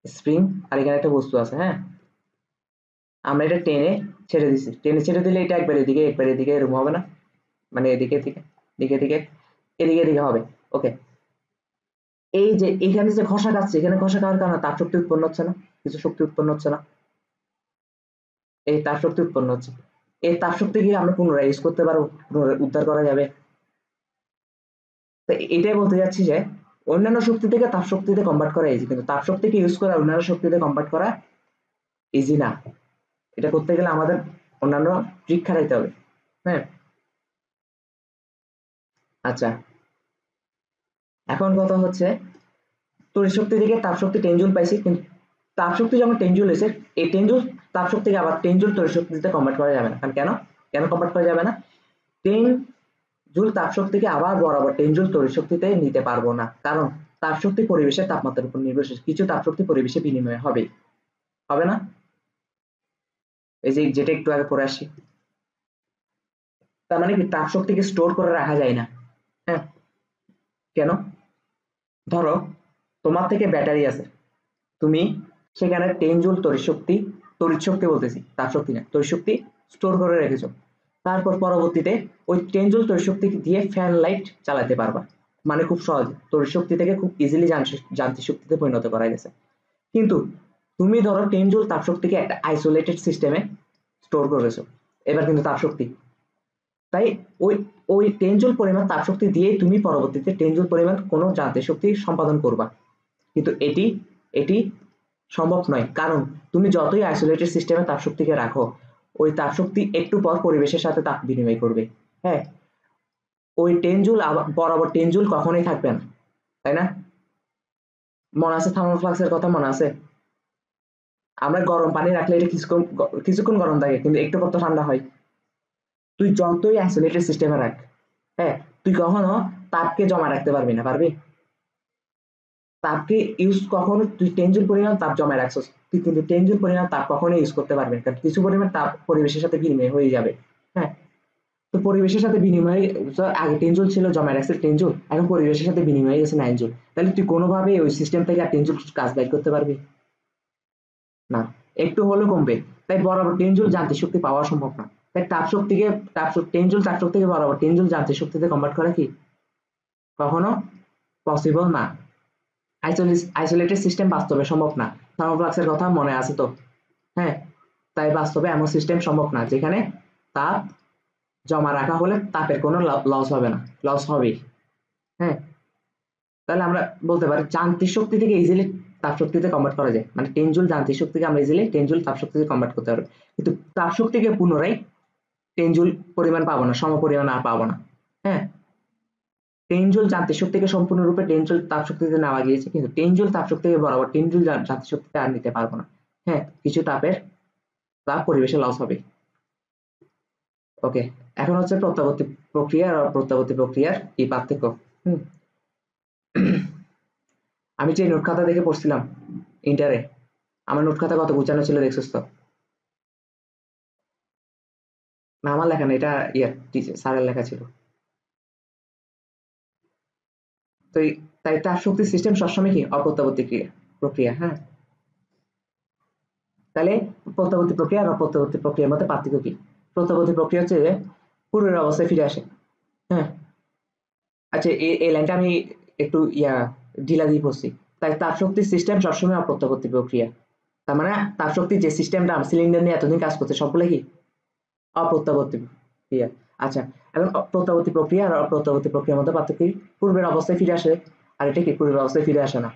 স্প্রিং আর এখানে একটা বস্তু আছে, হ্যাঁ আমরা এটা টেনে ছেড়ে দিছি, টেনে ছেড়ে দিলে এটা একবার এদিকে একবার এদিকে এরকম হবে না, মানে এদিকে থেকে এদিকে এদিকে এদিকে এদিকে হবে। ওকে, এই যে এখানে যে ঘষা খাচ্ছে, এখানে ঘষা খাওয়ার কারণে তাপ শক্তি উৎপন্ন হচ্ছে না, কিছু শক্তি উৎপন্ন হচ্ছে না, এই তাপ শক্তি উৎপন্ন হচ্ছে। এই তাপ শক্তি কি আমরা পুনরায় ইউজ করতে পারবো? পুনরায় উদ্ধার করা যাবে? তো এটাই বলতে যাচ্ছি যে অন্যান্য শক্তি থেকে তাপ শক্তিতে কনভার্ট করা ইজি, কিন্তু তাপ শক্তিকে ইউজ করা অন্যান্য শক্তিতে কনভার্ট করা ইজি না। এটা করতে গেলে আমাদের অন্যান্য ট্রিক খাটাইতে হবে। হ্যাঁ আচ্ছা, এখন কথা হচ্ছে তড়িৎ শক্তি থেকে তাপ শক্তি 10 জুল পাইছি, কিন্তু তাপ শক্তি যখন 10 জুল হয়েছে, এই 10 জুল তাপ শক্তিকে আবার 10 জুল তড়িৎ শক্তিতে কনভার্ট করা যাবে না। কারণ কেন কেন কনভার্ট করা যাবে না? 10 জুল তাপ শক্তিকে আবার বরাবর 10 জুল তড়িৎ শক্তিতে নিতে পারবো না, কারণ তাপ শক্তি পরিবেশের তাপমাত্রার উপর নির্ভরশীল, কিছু তাপ শক্তি পরিবেশে বিনিময় হবে, হবে না? এই যে যেটা একটু আগে পড়ে আসি, তার মানে কি তাপ শক্তিকে স্টোর করে রাখা যায় না। হ্যাঁ কেন? ধরো তোমার থেকে ব্যাটারি আছে, তুমি সেখানে 10 জুল তড়িৎ শক্তি বলতেছি, তাপ শক্তি না, তড়িৎ শক্তি স্টোর করে রেখেছো। তারপর পরবর্তীতে ওই 10 জুল তড়িৎ শক্তি দিয়ে ফ্যান লাইট চালাতে পারবা, মানে খুব সহজ, তড়িৎ শক্তি থেকে খুব ইজিলি যান্ত্রিক শক্তিতে পরিণত করা গেছে। কিন্তু তুমি ধরো 10 জুল তাপ শক্তিকে একটা আইসোলেটেড সিস্টেমে স্টোর করেছো, এবার কিন্তু তাপ শক্তি, তাই ওই ওই 10 জুল পরিমাণ তাপ শক্তি দিয়ে তুমি পরবর্তীতে 10 জুল পরিমাণ কোনো যান্ত্রিক শক্তি সম্পাদন করবা, কিন্তু এটি এটি সম্ভব নয়, কারণ তুমি যতই আইসোলেটেড সিস্টেমে তাপ শক্তিকে রাখো, ওই তাপ শক্তি একটু পর পরিবেশের সাথে তাপ বিনিময় করবে। হ্যাঁ ওই 10 জুল বরাবর 10 জুল কখনোই থাকবে না, তাই না? মনে আছে থার্মাল ফ্লাক্সের কথা মনে আছে? আমরা গরম পানি রাখলে এটা কিছুক্ষণ গরম থাকে, কিন্তু একটু পর তো ঠান্ডা হয়। তুই যতই আইসোলেটেড সিস্টেমে রাখ, হ্যাঁ তুই কখনো তাপকে জমা রাখতে পারবি না, পারবি? তাপকে ইউজ কখনো তুই 10 জুল পরিমাণ তাপ জমায় রাখছিস, তুই কিন্তু 10 জুল পরিমাণ তাপ কখনোই ইউজ করতে পারবি না, কারণ কিছু পরিমাণ তাপ পরিবেশের সাথে বিনিময় হয়ে যাবে। হ্যাঁ তো পরিবেশের সাথে বিনিময়, আগে 10 জুল ছিল জমায় রাখছিস 10 জুল, এখন পরিবেশের সাথে বিনিময় হয়ে গেছে 9 জুল, তাহলে তুই কোনোভাবে ওই সিস্টেম থেকে আর 10 জুল কাজ বাইর করতে পারবি না, একটু হলেও কমবে। তাই বরাবর 10 জুল যান্ত্রিক শক্তি পাওয়া সম্ভব না। তাই তাপ শক্তিকে 10 জুল তাপ শক্তিকে বরাবর 10 জুল যান্ত্রিক শক্তিতে কনভার্ট করা কি কখনো পসিবল না। আইসোলেটেড সিস্টেম বাস্তবে সম্ভব না। থার্মোফ্লাক্সের কথা মনে আছে তো? হ্যাঁ তাই বাস্তবে এমন সিস্টেম সম্ভব না যেখানে তাপ জমা রাখা হলে তাপের কোনো লস হবে না, লস হবেই। হ্যাঁ তাহলে আমরা বলতে পারি যান্ত্রিক শক্তি থেকে ইজিলি তাপ শক্তিতে কনভার্ট করা যায়, মানে 10 জুল যান্ত্রিক শক্তিকে আমরা ইজিলি 10 জুল তাপ শক্তিতে কনভার্ট করতে পারবো, কিন্তু তাপ শক্তিকে পুনরায় 10 জুল পরিমাণ পাবো না, সম পরিমাণ আর পাবো না। হ্যাঁ 10 জুল যান্ত্রিক শক্তিকে সম্পূর্ণরূপে 10 জুল তাপ শক্তিতে নেওয়া গিয়েছে, কিন্তু 10 জুল তাপ শক্তিকে বরাবর 10 জুল যান্ত্রিক শক্তিতে আর নিতে পারবো না। হ্যাঁ কিছু তাপ পরিবেশে লস হবে। ওকে, এখন হচ্ছে প্রত্যাবর্তী প্রক্রিয়া আর প্রত্যাবর্তী প্রক্রিয়ার কি পার্থক্য। হুম আমি যে নোট খাতা দেখে পড়ছিলাম ইন্টারে, আমার নোট খাতা কত গুছানো ছিল দেখছিস তো? না আমার লেখা না, এটা ইয়ার স্যারের লেখা ছিল। তো তাই তাপ শক্তি সিস্টেম সবসময় কি অপ্রত্যাবর্তী প্রক্রিয়া। হ্যাঁ, তাহলে প্রত্যাবর্তী প্রক্রিয়া আর অপ্রত্যাবর্তী প্রক্রিয়ার মধ্যে পার্থক্য কি? প্রত্যাবর্তী প্রক্রিয়া হচ্ছে যে পূর্বের অবস্থায় ফিরে আসে। হ্যাঁ, আচ্ছা এই লাইনটা আমি একটু ঢিলা দিয়ে পড়ছি। তাই তাপশক্তি সিস্টেম সবসময় অপ্রত্যাবর্তী প্রক্রিয়া। তার মানে তাপশক্তি যে সিস্টেমটা সিলিন্ডার নিয়ে এতদিন কাজ করছে সবগুলো কি অপ্রত্যাবর্তী প্রক্রিয়া। আচ্ছা, এখন প্রত্যাবর্তী প্রক্রিয়া আর অপ্রত্যাবর্তী প্রক্রিয়ার মধ্যে পার্থক্য কি? পূর্বের অবস্থায় ফিরে আসে আর এটা কি পূর্বের অবস্থায় ফিরে আসে না।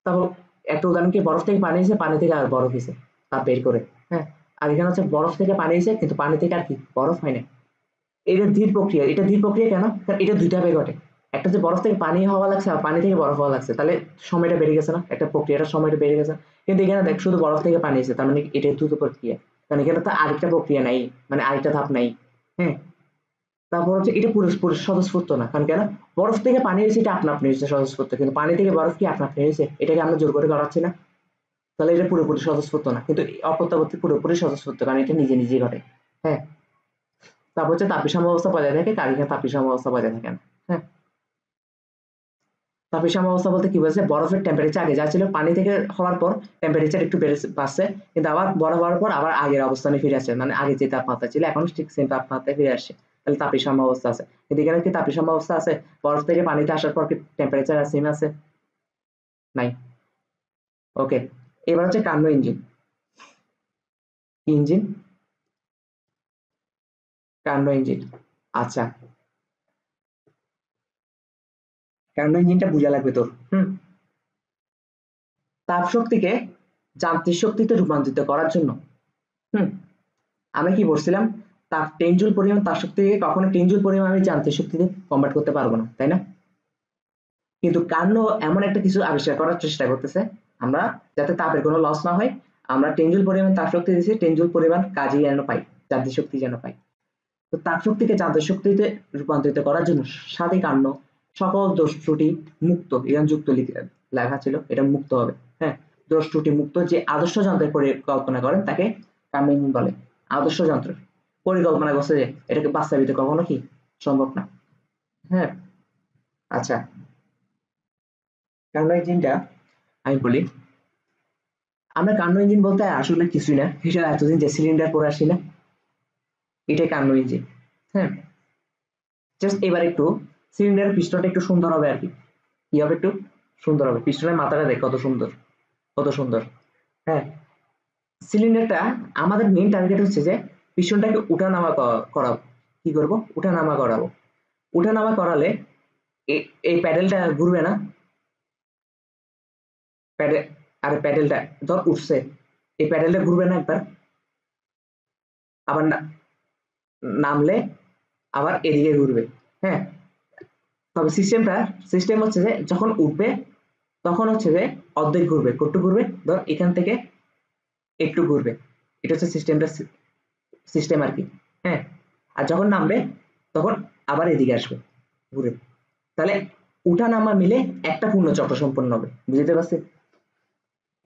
তারপর একটা উদাহরণ কি, বরফ থেকে পানি হয়েছে, পানি থেকে আর বরফ হয়েছে তাপ বের করে। হ্যাঁ, আর এখানে হচ্ছে বরফ থেকে পানি হয়েছে কিন্তু পানি থেকে আর কি বরফ হয় না। এটা ধীর প্রক্রিয়া। এটা ধীর প্রক্রিয়া কেন? কারণ এটা দুইটা ভাবে ঘটে। একটা যে বরফ থেকে পানি হওয়া লাগছে আর পানি থেকে বরফ হওয়া লাগছে, তাহলে সময়টা বেড়ে গেছে না, একটা প্রক্রিয়াটার সময়টা বেড়ে গেছে। কিন্তু এখানে দেখ শুধু বরফ থেকে পানি এসেছে, তার মানে এটা দ্রুত প্রক্রিয়া, কারণ এখানে তো আরেকটা প্রক্রিয়া নাই, মানে আরেকটা ধাপ নাই। হ্যাঁ, তারপর হচ্ছে এটা পুরো স্বতঃস্ফূর্ত না, কারণ কেন? বরফ থেকে পানি হয়েছে এটা আপনা আপনি হয়েছে স্বতঃস্ফূর্ত, কিন্তু পানি থেকে বরফ কি আপনা আপনি হয়েছে? এটাকে আমরা জোর করে করাচ্ছি না, তাহলে এটা পুরোপুরি স্বতঃস্ফূর্ত না। কিন্তু অপ্রত্যাবর্তী পুরোপুরি স্বতঃস্ফূর্ত, কারণ এটা নিজে নিজেই ঘটে। হ্যাঁ, তারপর হচ্ছে তাপবিষম অবস্থা বজায় থাকে, কার এখানে তাপবিষম অবস্থা বজায় থাকে না। হ্যাঁ, তাপবিষম অবস্থা বলতে কি বলছে? বরফের টেম্পারেচার আগে যা ছিল পানি থেকে হওয়ার পর টেম্পারেচার একটু বাড়ছে, কিন্তু আবার বরফ হওয়ার পর আবার আগের অবস্থানে ফিরে আসছে, মানে আগে যে তাপমাত্রা ছিল এখন ঠিক সেম তাপমাত্রায় ফিরে আসছে, তাহলে তাপবিষম অবস্থা আছে। কিন্তু এখানে কি তাপবিষম অবস্থা আছে? বরফ থেকে পানিতে আসার পর কি টেম্পারেচার সেম আছে? নাই। ওকে, এবার হচ্ছে Karnaugh engine. Engine, Karnaugh engine. আচ্ছা, কার্নো ইঞ্জিনটা বুঝা লাগবে তোর। তাপ শক্তিকে যান্ত্রিক শক্তিতে রূপান্তরিত করার জন্য হুম আমরা কি বলছিলাম? তাপ 10 জুল পরিমাণ তাপ শক্তিকে কখনো 10 জুল পরিমাণ আমি যান্ত্রিক শক্তিতে কনভার্ট করতে পারবো না, তাই না? কিন্তু কার্নো এমন একটা কিছু আবিষ্কার করার চেষ্টা করতেছে, আমরা যাতে তাপের কোনো লস না হয়, আমরা 10 জুল পরিমাণ তাপ শক্তি দিচ্ছি, 10 জুল পরিমাণ কাজই যেন পাই, যান্ত্রিক শক্তি যেন পাই। তো তাপ শক্তিকে যান্ত্রিক শক্তিতে রূপান্তরিত করার জন্য সাথে কার্নো সকল দোষ ত্রুটি মুক্ত, এখানে যুক্ত লেখা ছিল, এটা মুক্ত হবে। হ্যাঁ, দোষ ত্রুটি মুক্ত যে আদর্শ যন্ত্রের পরিকল্পনা করেন তাকে কার্নো ইঞ্জিন বলে। আদর্শ যন্ত্র পরিকল্পনা করছে যে এটাকে বাস্তবায়িত কখনো কি সম্ভব না। হ্যাঁ, আচ্ছা, কার্নো ইঞ্জিনটা আমি বলি, আমরা কার্নো ইঞ্জিন বলতে আসলে কিছুই না, হিসাবে এতদিন যে সিলিন্ডার পরে আসি না, এটাই কার্নো ইঞ্জিন। হ্যাঁ, জাস্ট এবার একটু সিলিন্ডারের পিস্টনটা একটু সুন্দর হবে আর কি। কি হবে? একটু সুন্দর হবে, পিস্টনের মাথাটা দেখ কত সুন্দর, কত সুন্দর। হ্যাঁ, সিলিন্ডারটা আমাদের মেইন টার্গেট হচ্ছে যে পিস্টনটাকে উঠানামা করাবো। কি করব? উঠানামা করাবো। উঠানামা করালে এই প্যাডেলটা ঘুরবে না? প্যাডেল, আরে প্যাডেলটা ধর উঠছে, এই প্যাডেলটা ঘুরবে না একবার? আবার নামলে আবার এদিকে ঘুরবে। হ্যাঁ, তবে সিস্টেম হচ্ছে যে যখন উঠবে তখন হচ্ছে যে অর্ধেক ঘুরবে, কটু ঘুরবে, ধর এখান থেকে একটু ঘুরবে, এটা হচ্ছে সিস্টেম আর কি। হ্যাঁ, আর যখন নামবে তখন আবার এদিকে আসবে ঘুরে, তাহলে উঠা নামা মিলে একটা পূর্ণ চক্র সম্পন্ন হবে। বুঝতে পারছি?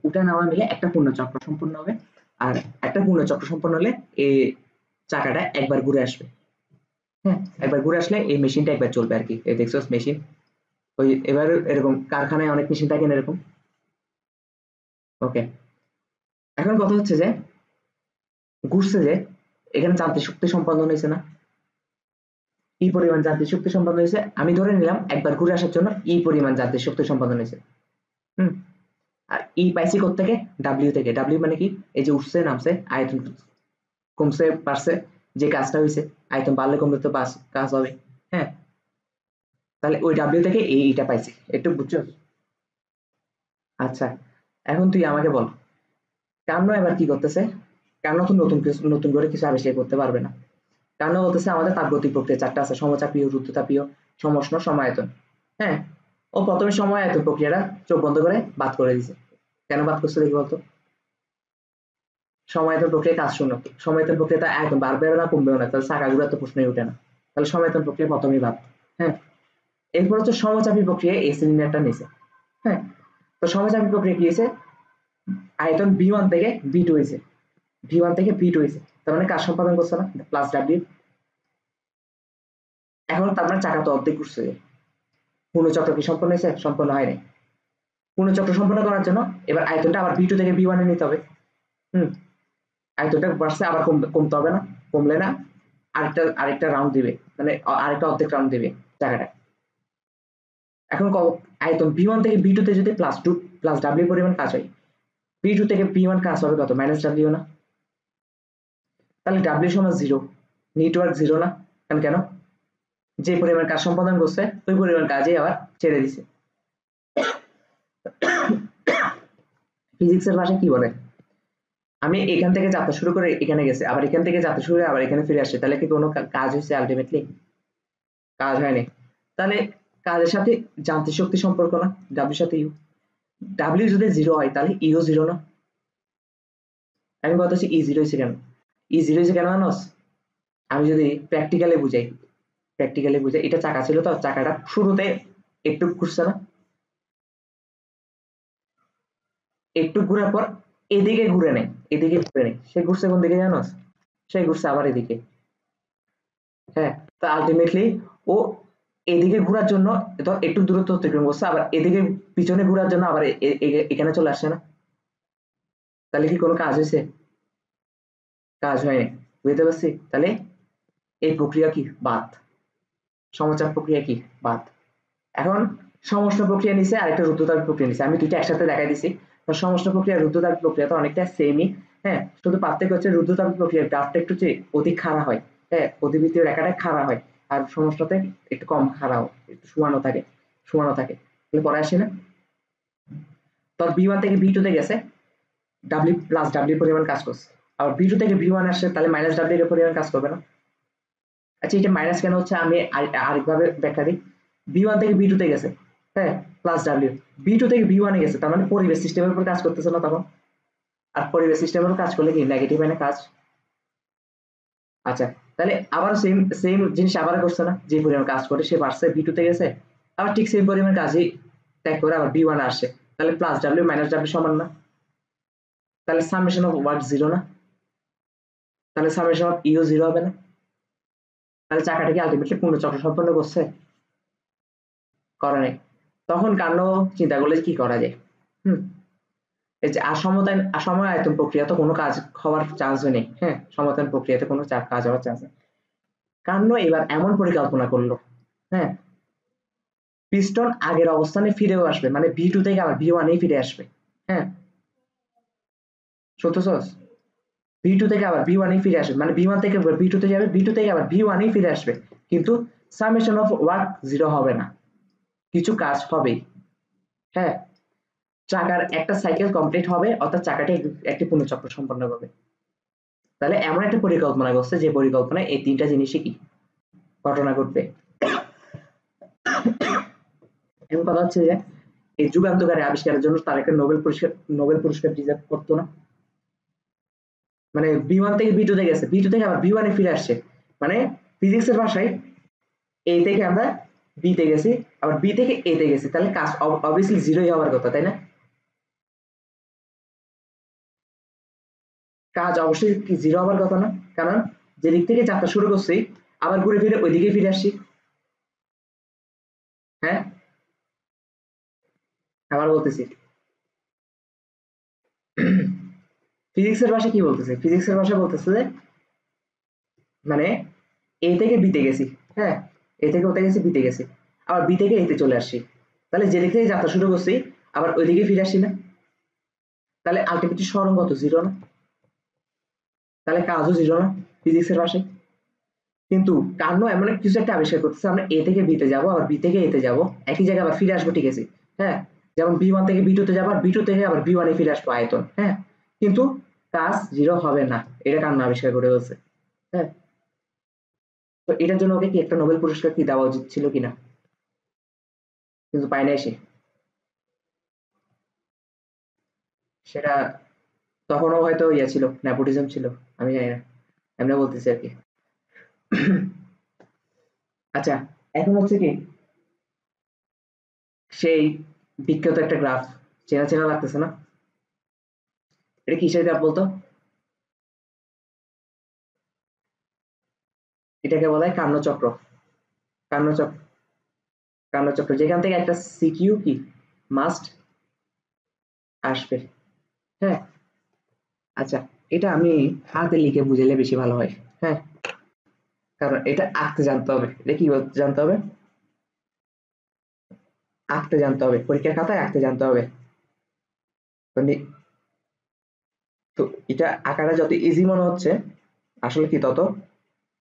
উঠা নামা মিলে একটা পূর্ণ চক্র সম্পন্ন হবে, আর একটা পূর্ণ চক্র সম্পন্ন হলে এই চাকাটা একবার ঘুরে আসবে। হ্যাঁ, একবার ঘুরে আসলে এই মেশিনটা একবার চলবে আর কি। এই দেখছো মেশিন, ওই এবার এরকম কারখানায় অনেক মেশিন থাকে না এরকম। ওকে, এখন কথা হচ্ছে যে ঘুরছে যে এখানে যান্ত্রিক শক্তি সম্পাদন হয়েছে না? ই পরিমাণ যান্ত্রিক শক্তি সম্পাদন হয়েছে, আমি ধরে নিলাম একবার ঘুরে আসার জন্য ই পরিমাণ যান্ত্রিক শক্তি সম্পাদন হয়েছে। হুম, আর ই পাইছি থেকে ডাব্লিউ থেকে। ডাব্লিউ মানে কি? এই যে উঠছে নামছে, আয়তন কমছে বাড়ছে, যে কাজটা হয়েছে, আয়তন বাড়লে কমলে তো কাজ হবে। হ্যাঁ, তাহলে ওই ডাব্লিউ থেকে এইটা পাইছি, একটু বুঝছো? আচ্ছা, এখন তুই আমাকে বল, কার্নো এবার কি করতেছে? কার্নো তো নতুন করে কিছু আবিষ্কার করতে পারবে না। কার্নো বলতেছে আমাদের তাপগতিক প্রক্রিয়া চারটা আছে: সমচাপীয়, রুদ্ধতাপীয়, সমষ্ণ, সমায়তন। হ্যাঁ, ও প্রথমে সমায়তন প্রক্রিয়াটা চোখ বন্ধ করে বাদ করে দিছে। কেন বাদ করছে দেখি বলতো? সমায়তন প্রক্রিয়া কাজ শূন্য। সমায়তন প্রক্রিয়াটা একদম বাড়বেও না কমবেও না, তাহলে চাকা ঘুরার তো প্রশ্নই ওঠে না, তাহলে সমায়তন প্রক্রিয়া প্রথমেই বাদ। হ্যাঁ, এরপর হচ্ছে সমচাপী প্রক্রিয়া, এই সিলিন্ডারটা নিছে। হ্যাঁ, তো সমচাপী প্রক্রিয়া কি হয়েছে? আয়তন ভি ওয়ান থেকে ভি টু হয়েছে, ভি ওয়ান থেকে ভি টু হয়েছে। তার মানে কাজ সম্পাদন করছে না, প্লাস ডাব্লিউ। এখন তার মানে চাকা তো অর্ধেক ঘুরছে, পূর্ণচক্র কি সম্পন্ন হয়েছে? সম্পন্ন হয়নি। পূর্ণচক্র সম্পন্ন করার জন্য এবার আয়তনটা আবার বি টু থেকে বি ওয়ানে নিতে হবে। হুম, আয়তনটা বাড়ছে, আবার কমতে হবে না? কমলে না আরেকটা রাউন্ড দিবে, মানে আরেকটা অর্ধেক রাউন্ড দিবে জায়গাটা। এখন আয়তন বি ওয়ান থেকে বি টু তে যদি প্লাস ডাব্লিউ পরিমাণ কাজ হয়, বি টু থেকে বি ওয়ান কাজ হবে কত? মাইনাস ডাব্লিউ না? তাহলে ডাব্লিউ সমান জিরো, নেটওয়ার্ক জিরো না? কারণ কেন? যে পরিমাণ কাজ সম্পাদন করছে ওই পরিমাণ কাজই আবার ছেড়ে দিছে। ফিজিক্সের ভাষায় কি বলে? আমি এখান থেকে যাত্রা শুরু করে এখানে গেছে, আবার এখান থেকে যাত্রা শুরু করে আবার এখানে ফিরে আসছে, তাহলে কি কোনো কাজ হয়েছে? আলটিমেটলি কাজ হয়নি। তাহলে কাজের সাথে যান্ত্রিক শক্তি সম্পর্ক না, ডাব্লিউর সাথে ইউ। ডাব্লিউ যদি জিরো হয় তাহলে ইও জিরো না? আমি কথা হচ্ছে ই জিরো হয়েছে কেন? ই জিরো হয়েছে কেন জানোস? আমি যদি প্র্যাকটিক্যালি বুঝাই, এটা চাকা ছিল তো, চাকাটা শুরুতে একটু ঘুরছে না, একটু ঘুরার পর এদিকে ঘুরে নেয়, সে ঘুরছে কোন দিকে জানোস? সে ঘুরছে আবার এদিকে। হ্যাঁ, তো আলটিমেটলি ও এদিকে ঘোরার জন্য ধর একটু দূরত্ব অতিক্রম করছে, আবার এদিকে পিছনে ঘোরার জন্য আবার এখানে চলে আসছে না? তাহলে কি কোনো কাজ হয়েছে? কাজ হয়নি। বুঝতে পারছি? তাহলে এই প্রক্রিয়া কি? বাদ। সমচাপ প্রক্রিয়া কি? বাদ। এখন সমষ্ণ প্রক্রিয়া নিছে, আরেকটা রুদ্ধতাপ প্রক্রিয়া নিছে, আমি দুইটা একসাথে দেখাই দিছি। সমষ্ণ প্রক্রিয়া রুদ্ধতাপ প্রক্রিয়া তো অনেকটা সেমই। হ্যাঁ, শুধু পার্থক্য হচ্ছে রুদ্ধতাপ প্রক্রিয়ার গ্রাফটা একটু অধিক খাড়া হয়। হ্যাঁ, অধিবৃত্তীয় রেখাটা খাড়া হয়, আর সমষ্ণতে একটু কম খাড়া হয়, একটু সমানো থাকে। পরে আসি না? তোর বি ওয়ান থেকে বি টু তে গেছে, ডাব্লিউ প্লাস ডাব্লিউ পরিমাণ কাজ করছে। আবার বি টু থেকে বি ওয়ান আসছে, তাহলে মাইনাস ডাব্লিউ এর পরিমাণ কাজ করবে না? আচ্ছা, এটা মাইনাস কেন হচ্ছে আমি আরেকভাবে ব্যাখ্যা দিই। বি ওয়ান থেকে বি টু তে গেছে, হ্যাঁ, প্লাস ডাব্লিউ। বি টু থেকে বি ওয়ানে গেছে, তার মানে পরিবেশ সিস্টেমের উপর কাজ করতেছে না তখন? আর পরিবেশ সিস্টেমের উপর কাজ করলে কি নেগেটিভ হয় না কাজ? আচ্ছা, তাহলে আবার সেম সেম জিনিস আবার করছে না? যে পরিমাণ কাজ করে সে বাড়ছে, বি টু তে গেছে, আবার ঠিক সেম পরিমাণ কাজই ত্যাগ করে আবার বি ওয়ানে আসছে, তাহলে প্লাস ডাব্লিউ মাইনাস ডাব্লিউ সমান না? তাহলে সামেশন অফ ওয়ার্ক জিরো না? তাহলে সামেশন অফ ইও জিরো হবে না? তাহলে চাকাটা কি আলটিমেটলি পূর্ণ চক্র সম্পন্ন করছে? করে নাই। তখন কাণ্ড চিন্তা করলে কি করা যায়? হুম, এই যে সময় আয়তন প্রক্রিয়া তো কোনো কাজ হওয়ার চান্সই নেই। হ্যাঁ, সমতায়ন প্রক্রিয়াতে কোনো কাজ হওয়ার চান্স নেই। কাণ্ড এবার এমন পরিকল্পনা করলো, হ্যাঁ, পিস্টন আগের অবস্থানে ফিরেও আসবে, মানে বি টু থেকে আবার বি ওয়ানেই ফিরে আসবে। হ্যাঁ, সত্যি বি টু থেকে আবার বি ওয়ানেই ফিরে আসবে, মানে বি ওয়ান থেকে বি টু তে যাবে, বি টু থেকে আবার বি ওয়ানেই ফিরে আসবে, কিন্তু সামেশন অফ ওয়ার্ক জিরো হবে না, কিছু কাজ হবেই। হ্যাঁ, চাকার একটা সাইকেল কমপ্লিট হবে, অর্থাৎ চাকাটি একটি পূর্ণচক্র সম্পন্ন করবে। তাহলে এমন একটা পরিকল্পনা করছে যে পরিকল্পনায় এই তিনটা জিনিসই কি ঘটনা ঘটবে। এখন কথা হচ্ছে যে এই যুগান্তকারী আবিষ্কারের জন্য তার একটা নোবেল পুরস্কার ডিজার্ভ করতো না? মানে বি ওয়ান থেকে বি টু তে গেছে, বি টু থেকে আবার বি ওয়ানে ফিরে আসছে, মানে ফিজিক্সের ভাষায় এ থেকে আমরা বি তে গেছি, আবার বি থেকে এ তে গেছি, তাহলে কাজ অবভিয়াসলি জিরোই হওয়ার কথা, তাই না? কাজ অবশ্যই কি জিরো হওয়ার কথা না? কারণ যেদিক থেকে যাত্রা শুরু করছি আবার ঘুরে ফিরে ওই দিকেই ফিরে আসছি। হ্যাঁ, আবার বলতেছি, ফিজিক্সের ভাষা কি বলতেছে? ফিজিক্সের ভাষা বলতেছে যে মানে এ থেকে বিতে গেছি, হ্যাঁ, এ থেকে ওতে গেছি, বিতে গেছি, আবার বি থেকে এতে চলে আসছি, তাহলে যেদিক থেকে যাত্রা শুরু করছি আবার ওই দিকে ফিরে আসছি না? তাহলে আলটিমেটলি সরণ কত? জিরো না? তাহলে কাজও জিরো না ফিজিক্সের ভাষায়? কিন্তু কাণ্ড এমন কিছু একটা আবিষ্কার করতেছে, আমরা এ থেকে বিতে যাবো, আবার বি থেকে এতে যাবো, একই জায়গায় আবার ফিরে আসবো, ঠিক আছে? হ্যাঁ, যেমন বি ওয়ান থেকে বি টু তে যাবো, আর বি টু থেকে আবার বি ওয়ানে ফিরে আসবো আয়তন, হ্যাঁ, কিন্তু কাজ জিরো হবে না, এটা কাণ্ড আবিষ্কার করে বলছে। হ্যাঁ, তো এটার জন্য ওকে কি একটা নোবেল পুরস্কার কি দেওয়া উচিত ছিল কিনা? কিন্তু পায় নাই সে। সেটা তখনও হয়তো ইয়ে ছিল, নেপোটিজম ছিল, আমি জানি না, এমনি বলতেছি আর কি। আচ্ছা, এখন হচ্ছে কি সেই বিখ্যাত একটা গ্রাফ, চেনা চেনা লাগতেছে না? এটা কিসের গ্রাফ বলতো? এটাকে বলা হয় কান্নচক্র। কান্নচক্র কান্নচক্র যেখান থেকে একটা সিকিউ কি মাস্ট আসবে। হ্যাঁ, আচ্ছা, এটা আমি হাতে লিখে বুঝাইলে বেশি ভালো হয়। হ্যাঁ, কারণ এটা আঁকতে জানতে হবে। এটা কি জানতে হবে? আঁকতে জানতে হবে, পরীক্ষার খাতায় আঁকতে জানতে হবে। তো এটা আঁকাটা যত ইজি মনে হচ্ছে, আসলে কি তত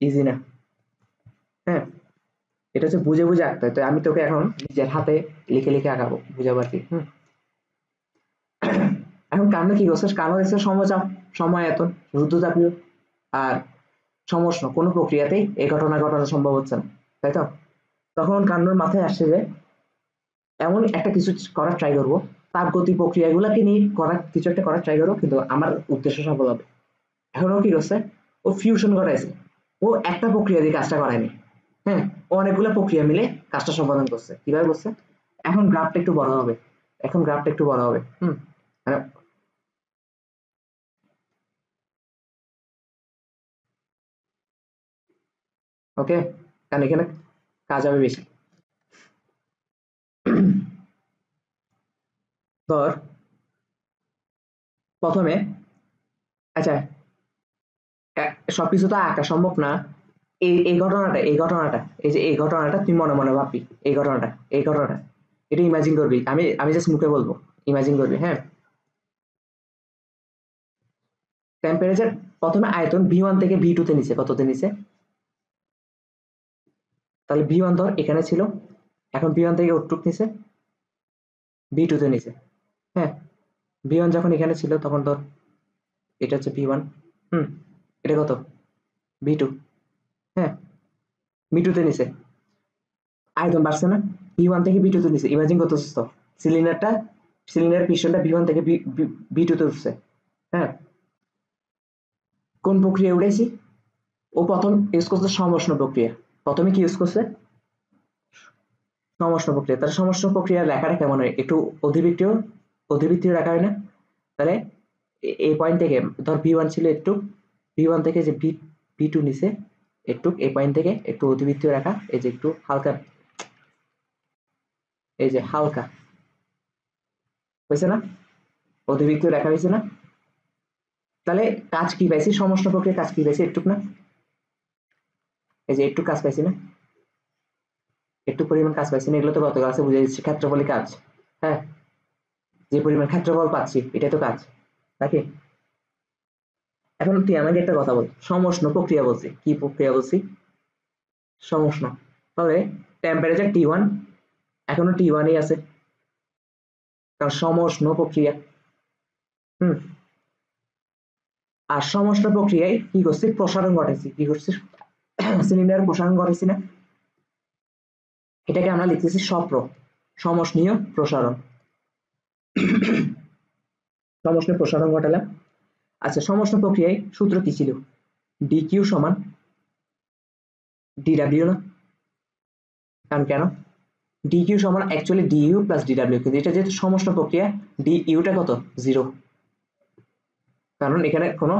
ইজি না। হ্যাঁ, এটা হচ্ছে বুঝে বুঝে আঁকতে হয়। তো আমি তোকে এখন নিজের হাতে লিখে লিখে আঁকাবো, বুঝাবো আর কি। এখন কারণে কি করছিস? কারণ হচ্ছে সমচাপ, সময়আয়তন, রুদ্ধতাপীয় আর সমষ্ণ কোনো প্রক্রিয়াতেই এই ঘটনা ঘটানো সম্ভব হচ্ছে না, তাই তো? তখন কান্নর মাথায় আসছে যে এমন একটা কিছু করার ট্রাই করবো, তাপগতি প্রক্রিয়াগুলোকে নিয়ে করার কিছু একটা করার ট্রাই করবো, কিন্তু আমার উদ্দেশ্য সফল হবে। এখন ও কি করছে? ও ফিউশন ঘটাইছে। ও একটা প্রক্রিয়া দিয়ে কাজটা করায়নি। হ্যাঁ, ও অনেকগুলো প্রক্রিয়া মিলে কাজটা সম্পাদন করছে। কিভাবে করছে? এখন গ্রাফটা একটু বড় হবে। এখন গ্রাফটা একটু বড় হবে। মানে ওকে, কারণ এখানে কাজ হবে বেশি। ধর প্রথমে, আচ্ছা, সবকিছু তো আঁকা সম্ভব না। এই ঘটনাটা এই যে এই ঘটনাটা তুই মনে মনে ভাববি। এই ঘটনাটা এটা ইমাজিন করবি। আমি আমি জাস্ট মুখে বলবো, ইমাজিন করবি। হ্যাঁ, টেম্পারেচার প্রথমে আয়তন ভি ওয়ান থেকে ভি টু তে নিছে। কততে নিছে? তাহলে ভি ওয়ান ধর এখানে ছিল, এখন ভি ওয়ান থেকে ওটুক নিছে, ভি টু তে নিছে। হ্যাঁ, ভি ওয়ান যখন এখানে ছিল তখন ধর এটা হচ্ছে ভি ওয়ান। হুম, এটা কত? V two. হ্যাঁ, ভি টু তে নিছে, আয়তন বাড়ছে না? ভি ওয়ান থেকে ভি টু তে নিছে। ইমাজিন করতেছিস তো, সিলিন্ডারটা, সিলিন্ডার পিস্টনটা ভি ওয়ান থেকে ভি টু তে উঠছে। হ্যাঁ, কোন প্রক্রিয়া উঠাইছি? ও প্রথম ইউজ করছে সমষ্ণ প্রক্রিয়া। প্রথমে কি ইউজ করছে? সমষ্ণ প্রক্রিয়া। তাহলে সমষ্ণ প্রক্রিয়ার লেখাটা কেমন হয়? একটু অধিবৃত্তীয়, অধিবৃত্তীয় লেখা হয় না? তাহলে এই পয়েন্ট থেকে ধর ভি ওয়ান ছিল একটু, ভি ওয়ান থেকে যে ভি টু নিছে একটু, এই পয়েন্ট থেকে একটু অধিবৃত্তীয় রেখা, এই যে একটু হালকা, এই যে হালকা হয়েছে না? অধিবৃত্তীয় রেখা হয়েছে না? তাহলে কাজ কি পাইছি? সমষ্ণ প্রক্রিয়ার কাজ কি পাইছি? একটু না, এই যে একটু কাজ পাইছি না? একটু পরিমাণ কাজ পাইছি না? এগুলো তো গত ক্লাসে বুঝে দিচ্ছি, ক্ষেত্রফলই কাজ। হ্যাঁ, যে পরিমাণ ক্ষেত্রফল পাচ্ছি এটাই তো কাজ, নাকি? এখন তুই আমাকে একটা কথা বল, সমষ্ণ প্রক্রিয়া বলছি, কি প্রক্রিয়া বলছি? সমষ্ণ। তাহলে টেম্পারেচার টি ওয়ান এখনো টি ওয়ানই আছে, কারণ সমষ্ণ প্রক্রিয়া। হুম, আর সমষ্ণ প্রক্রিয়ায় কি করছি? প্রসারণ ঘটাইছি। কি করছি? সিলিন্ডার প্রসারণ ঘটাইছি না? এটাকে আমরা লিখতেছি সপ্র, সমষ্ণীয় প্রসারণ। সমষ্ণীয় প্রসারণ ঘটালাম। আচ্ছা, সমষ্ণ প্রক্রিয়ায় সূত্র কি ছিল? ডিকিউ সমান ডিডাব্লিউ না? কারণ কেন? ডিকিউ সমান অ্যাকচুয়ালি ডিইউ প্লাস ডিডাব্লিউ, কিন্তু এটা যেহেতু সমষ্ণ প্রক্রিয়া, ডিইউটা কত? জিরো। কারণ এখানে কোনো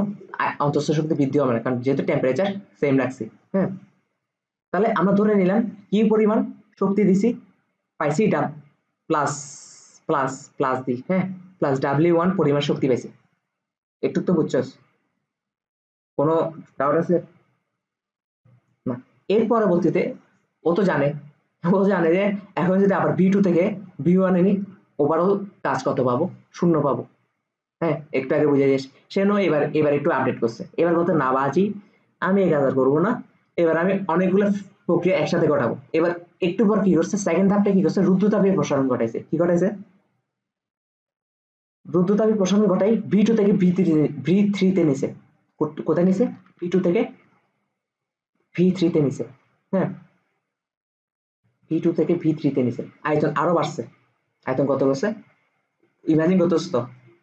অন্তঃস্থ শক্তি বৃদ্ধি হবে না, কারণ যেহেতু টেম্পারেচার সেম রাখছি। হ্যাঁ, তাহলে আমরা ধরে নিলাম কি পরিমাণ শক্তি দিছি, পাইছি ডাব প্লাস প্লাস প্লাস দি। হ্যাঁ, প্লাস ডাব্লিউ ওয়ান পরিমাণ শক্তি পাইছি। একটু তো বুঝছস? কোনো ডাউট আছে? না। এর পরবর্তীতে ও তো জানে, ও জানে যে এখন যদি আবার ভি টু থেকে ভি ওয়ান এনি, ওভারঅল কাজ কত পাবো? শূন্য পাবো। হ্যাঁ, একটু আগে বুঝে যাস। সেজন্য এবার এবার একটু আপডেট করছে। এবার বলতে না বাজি, আমি এই কাজ আর করবো না। এবার আমি অনেকগুলো প্রক্রিয়া একসাথে ঘটাবো। এবার একটু পর কি করছে? সেকেন্ড ধাপটা কি করছে? রুদ্ধতাপীয় প্রসারণ ঘটাইছে। কি ঘটাইছে? রুদ্ধতাপীয় প্রসারণ ঘটাই ভি টু থেকে ভি থ্রি তে নিছে। কোথায় নিছে? ভি টু থেকে ভি থ্রি তে নিছে। হ্যাঁ, ভি টু থেকে ভি থ্রি তে নিছে। আয়তন আরো বাড়ছে। আয়তন কত করছে? ইমাজিন করতেছ তো,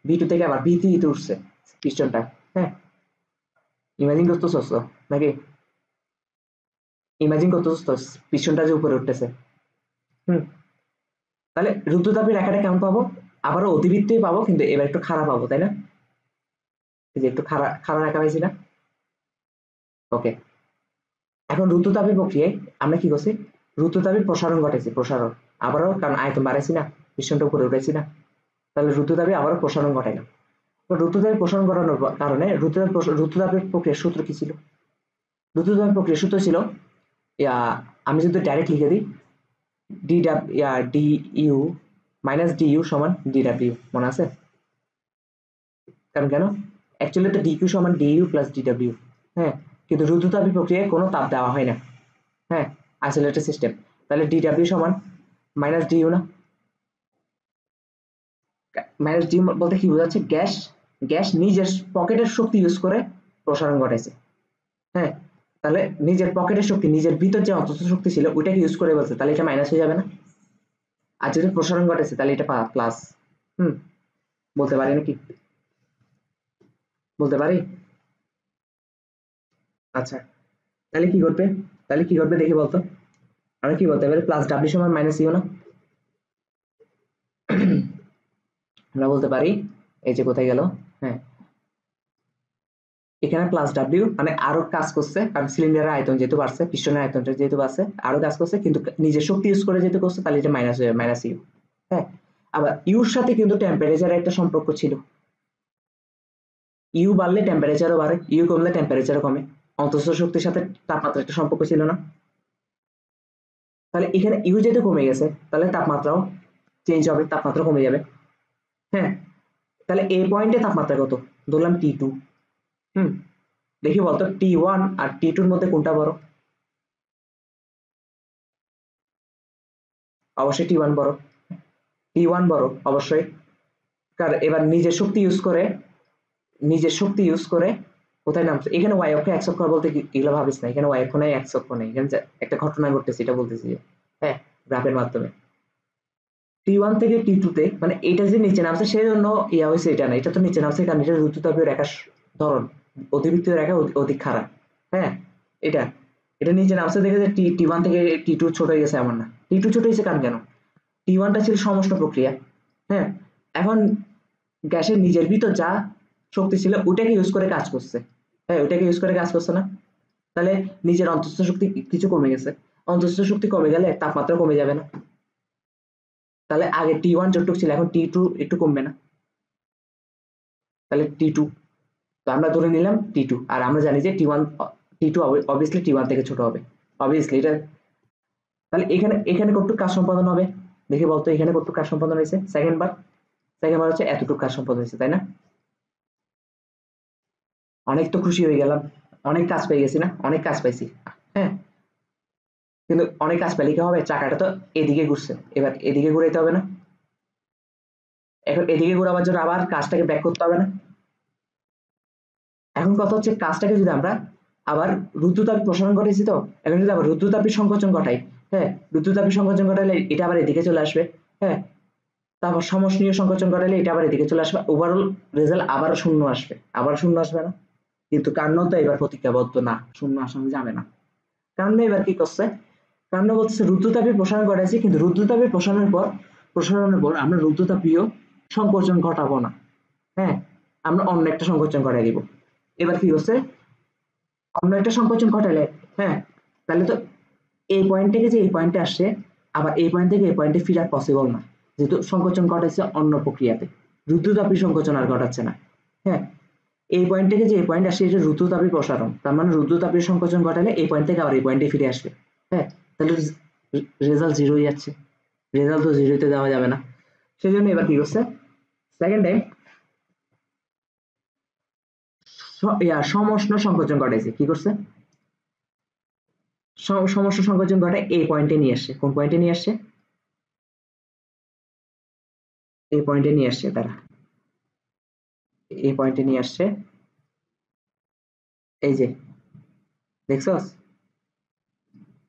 ভি টু থেকে আবার ভি থ্রি তে উঠছে পিস্টনটা। হ্যাঁ, ইমাজিন করতেছ তো নাকি? ইমাজিন করতেছ তো পিস্টনটা যে উপরে উঠতেছে। হুম, তাহলে রুদ্ধতাপের রেখাটা কেমন পাবো? আবারও অতিবৃত্তই পাবো, কিন্তু এবার একটু খারাপ পাবো, তাই না? এই যে একটু খাড়া খাড়া রেখা পাইছি না? ওকে, এখন রুদ্ধতাপের প্রক্রিয়ায় আমরা কি করছি, রুদ্ধতাপের প্রসারণ ঘটেছে, প্রসারণ আবারও, কারণ আয়তন বাড়াইছি না, পিস্টনটা উপরে উঠেছি না, তাহলে রুদ্ধতাপে আবারও প্রসারণ ঘটাইলাম। রুদ্ধতাপের প্রসারণ ঘটানোর কারণে রুদ্ধতাপের প্রক্রিয়ার সূত্র কি ছিল? রুদ্ধতাপের প্রক্রিয়ার সূত্র ছিল, আমি যদি ডাইরেক্ট লিখে দিই, d U minus d U সমান ডি ডাব্লিউ, মনে আছে? কারণ কেন, অ্যাকচুয়ালি তো ডি কিউ সমান d U plus d W. হ্যাঁ, কিন্তু রুদ্ধতাপের প্রক্রিয়ায় কোনো তাপ দেওয়া হয় না। হ্যাঁ, আইসোলেটেড সিস্টেম, তাহলে ডি ডাব্লিউ সমান মাইনাস ডি ইউ না? মাইনাস ডি বলতে কি বোঝাচ্ছে, গ্যাস গ্যাস নিজের পকেটের শক্তি ইউজ করে প্রসারণ ঘটাইছে। হ্যাঁ, তাহলে নিজের পকেটের শক্তি, নিজের ভিতর যে অন্তঃস্থ শক্তি ছিল ওইটাকে ইউজ করে বলছে, তাহলে এটা মাইনাস হয়ে যাবে না? আর যদি প্রসারণ ঘটেছে তাহলে এটা প্লাস। বলতে পারি নাকি, বলতে পারি? আচ্ছা, তাহলে কি করবে, দেখি বলতো, আমরা কি বলতে পারি, প্লাস ডাব্লিউ সমান মাইনাস ইউ না? আমরা বলতে পারি, এই যে কোথায় গেল, হ্যাঁ, এখানে প্লাস ডাব্লিউ মানে আরো কাজ করছে, কারণ সিলিন্ডারের আয়তন যেহেতু বাড়ছে, পিস্টনের আয়তনটা যেহেতু বাড়ছে, আরো কাজ করছে, কিন্তু নিজের শক্তি ইউজ করে যেহেতু করছে, তাহলে এটা মাইনাস হয়ে মাইনাস ইউ। হ্যাঁ, আবার ইউর সাথে কিন্তু টেম্পারেচারের একটা সম্পর্ক ছিল, ইউ বাড়লে টেম্পারেচারও বাড়ে, ইউ কমলে টেম্পারেচারও কমে, অন্তঃস্থ শক্তির সাথে তাপমাত্রার একটা সম্পর্ক ছিল না? তাহলে এখানে ইউ যেহেতু কমে গেছে, তাহলে তাপমাত্রাও চেঞ্জ হবে, তাপমাত্রা কমে যাবে। হ্যাঁ, তাহলে এই পয়েন্টে তাপমাত্রা কত, ধরলাম T2। দেখি বলতো T1 আর T2 এর মধ্যে কোনটা বড়? অবশ্যই T1 বড়, T1 বড় অবশ্যই, কারণ এবার নিজের শক্তি ইউজ করে কোথায় নামছে, এখানে ওয়াই অক্ষ এক্স অক্ষ বলতে এগুলো ভাবিস না, এখানে ওয়াই অক্ষ নাই এক্স অক্ষ নেই, এখানে একটা ঘটনা ঘটতেছে এটা বলতেছি যে, হ্যাঁ, গ্রাফের মাধ্যমে T1 থেকে T2 তে, মানে এটা যে নিচে নামছে সেই জন্য ইয়া হয়েছে, এটা না, এটা তো নিচে নামছে কারণ এটা রুদ্ধতাপীয় রেখার ধরন, অতিবৃত্তীয় রেখা অধিক খাড়া। হ্যাঁ, এটা এটা নিচে নামছে দেখে যে T1 থেকে T2 ছোট হয়ে গেছে এমন না, T2 ছোট হয়েছে কারণ কেন, T1টা ছিল সমষ্ণ প্রক্রিয়া। হ্যাঁ, এখন গ্যাসের নিজের ভিতর যা শক্তি ছিল ওটাকে ইউজ করে কাজ করছে। হ্যাঁ, ওটাকে ইউজ করে কাজ করছে না? তাহলে নিজের অন্তঃস্থ শক্তি কিছু কমে গেছে, অন্তঃস্থ শক্তি কমে গেলে তাপমাত্রা কমে যাবে না? তাহলে আগে T1 যতটুকু ছিল এখন T2 একটু কমবে না? তাহলে T2, তো আমরা ধরে নিলাম T2, আর আমরা জানি যে T2 অবভিয়াসলি T1 থেকে ছোট হবে, অবভিয়াসলি এটা। তাহলে এখানে এখানে কতটুকু কাজ সম্পাদন হবে দেখে বলতো, এখানে কতটুকু কাজ সম্পাদন হয়েছে, সেকেন্ড বার হচ্ছে এতটুকু কাজ সম্পাদন হয়েছে, তাই না? অনেক তো খুশি হয়ে গেলাম, অনেক কাজ পেয়ে গেছি না, অনেক কাজ পাইছি। হ্যাঁ, কিন্তু অনেক কাজ পেলে কি হবে, চাকাটা তো এদিকে ঘুরছে, এবার এদিকে ঘুরাইতে হবে না? এখন এদিকে ঘোরাবার জন্য আবার কাজটাকে ব্যাক করতে হবে না? এখন কথা হচ্ছে কাজটাকে যদি আমরা আবার রুদ্ধতাপে প্রসারণ ঘটাইছি, তো এখন যদি আবার রুদ্ধতাপী সংকোচন ঘটাই, হ্যাঁ, রুদ্ধতাপী সংকোচন ঘটাইলে এটা আবার এদিকে চলে আসবে। হ্যাঁ, তারপর সমষ্ণীয় সংকোচন ঘটাইলে এটা আবার এদিকে চলে আসবে, ওভারঅল রেজাল্ট আবার শূন্য আসবে, আবার শূন্য আসবে না? কিন্তু কার্ন তো এবার প্রতিজ্ঞাবদ্ধ না, শূন্য আসানো যাবে না। কার্ন এবার কি করছে, কার্ন বলছে রুদ্ধতাপে প্রসারণ ঘটাইছে, কিন্তু রুদ্ধতাপে প্রসারণের পর আমরা রুদ্ধতাপীয় সংকোচন ঘটাবো না। হ্যাঁ, আমরা অন্য একটা সংকোচন ঘটাই দিব। এবার কি হচ্ছে, অন্য একটা সংকোচন ঘটালে, হ্যাঁ, তাহলে তো এই পয়েন্ট থেকে যে এই পয়েন্টে আসছে, আবার এই পয়েন্ট থেকে এই পয়েন্টে ফিরা পসিবল না, যেহেতু সংকোচন ঘটাইছে অন্য প্রক্রিয়াতে, রুদ্ধতাপী সংকোচন আর ঘটাচ্ছে না। হ্যাঁ, এই পয়েন্ট থেকে যে এই পয়েন্ট আসছে এটা রুদ্ধতাপী প্রসারণ, তার মানে রুদ্ধতাপী সংকোচন ঘটালে এই পয়েন্ট থেকে আবার এই পয়েন্টে ফিরে আসবে। হ্যাঁ, তাহলে রেজাল্ট জিরো হয়ে যাচ্ছে, রেজাল্ট তো জিরোতে দেওয়া যাবে না। সেই জন্য এবার কি করছে, সেকেন্ড টাইম সমষ্ণ সংকোচন ঘটাইছে, কি করছে, সমস্ত সংকোচন ঘটায় এই পয়েন্টে নিয়ে আসছে, কোন পয়েন্টে নিয়ে আসছে, এই পয়েন্টে নিয়ে আসছে, তারা এই পয়েন্টে নিয়ে আসছে, এই যে দেখছস,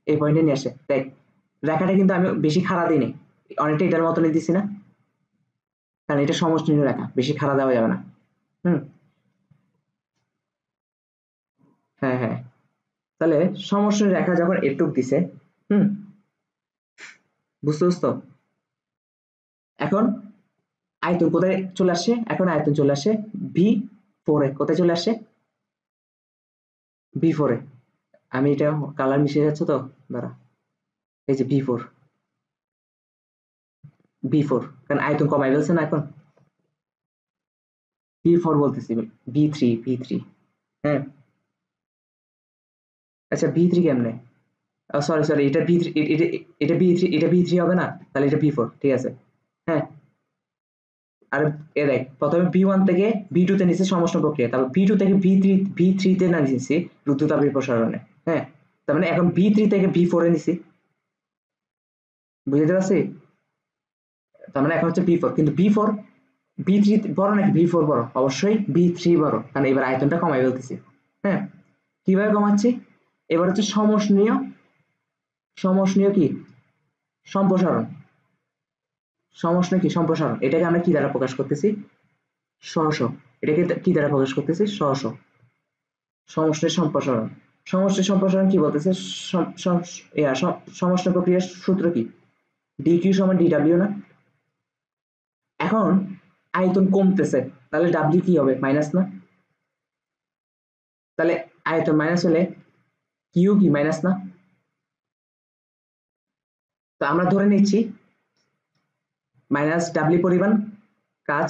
এই পয়েন্টে নিয়ে আসছে। দেখ রেখাটা কিন্তু আমি বেশি খাড়া দিই নাই, অনেকটা এটার মতনই দিছি না, কারণ এটা সমষ্টিনীয় রেখা, বেশি খাড়া দেওয়া যাবে না। হুম, হ্যাঁ হ্যাঁ, তাহলে সমষ্টিনীয় রেখা যখন এটুক দিছে, হুম, বুঝতে বুঝতো, এখন আয়তন কোথায় চলে আসছে, এখন আয়তন চলে আসছে V4 এ, কোথায় চলে আসছে, V4 এ। আমি এটা কালার মিশে যাচ্ছে তো, দাঁড়া, এই যে বি ফোর, কারণ আয়তন কমাই ফেলছে না এখন, বি4 বলতেছি, বি থ্রি। হ্যাঁ, আচ্ছা বি3 কেমনে, সরি সরি, এটা বি থ্রি, এটা বি3, এটা বি3 হবে না, তাহলে এটা বি4, ঠিক আছে। হ্যাঁ, আর এ দেখ, প্রথমে বি1 থেকে বি2 তে নিচ্ছে সমষ্ণ প্রক্রিয়া, তারপর বি2 থেকে বি3 তে না নিচ্ছি রুদ্রতাপীয় প্রসারণে। হ্যাঁ, তার মানে এখন বি3 থেকে বি4 এ নিছি, বুঝতে পারছি? তার মানে এখন হচ্ছে বি4, কিন্তু বি3 বড় নাকি বি4 বড়? অবশ্যই বি3 বড়, কারণ এবার আয়তনটা কমাই ফেলতেছি। হ্যাঁ, কিভাবে কমাচ্ছি? এবার হচ্ছে সমষ্ণীয় কি সম্প্রসারণ, সমষ্ণীয় কি সম্প্রসারণ, এটাকে আমরা কি দ্বারা প্রকাশ করতেছি? সহস। এটাকে কি দ্বারা প্রকাশ করতেছি? সহস। সমষ্ণীর সম্প্রসারণ, সমষ্ণীর সম্প্রসারণ কি বলতেছে? সমষ্ণ প্রক্রিয়ার সূত্র কি? ডি কিউ সমান ডি ডাব্লিউ না? এখন আয়তন কমতেছে, তাহলে ডাব্লিউ কি হবে? মাইনাস না? তাহলে আয়তন মাইনাস হলে কিউ কি মাইনাস না? তো আমরা ধরে নিচ্ছি মাইনাস ডাব্লিউ পরিমাণ কাজ,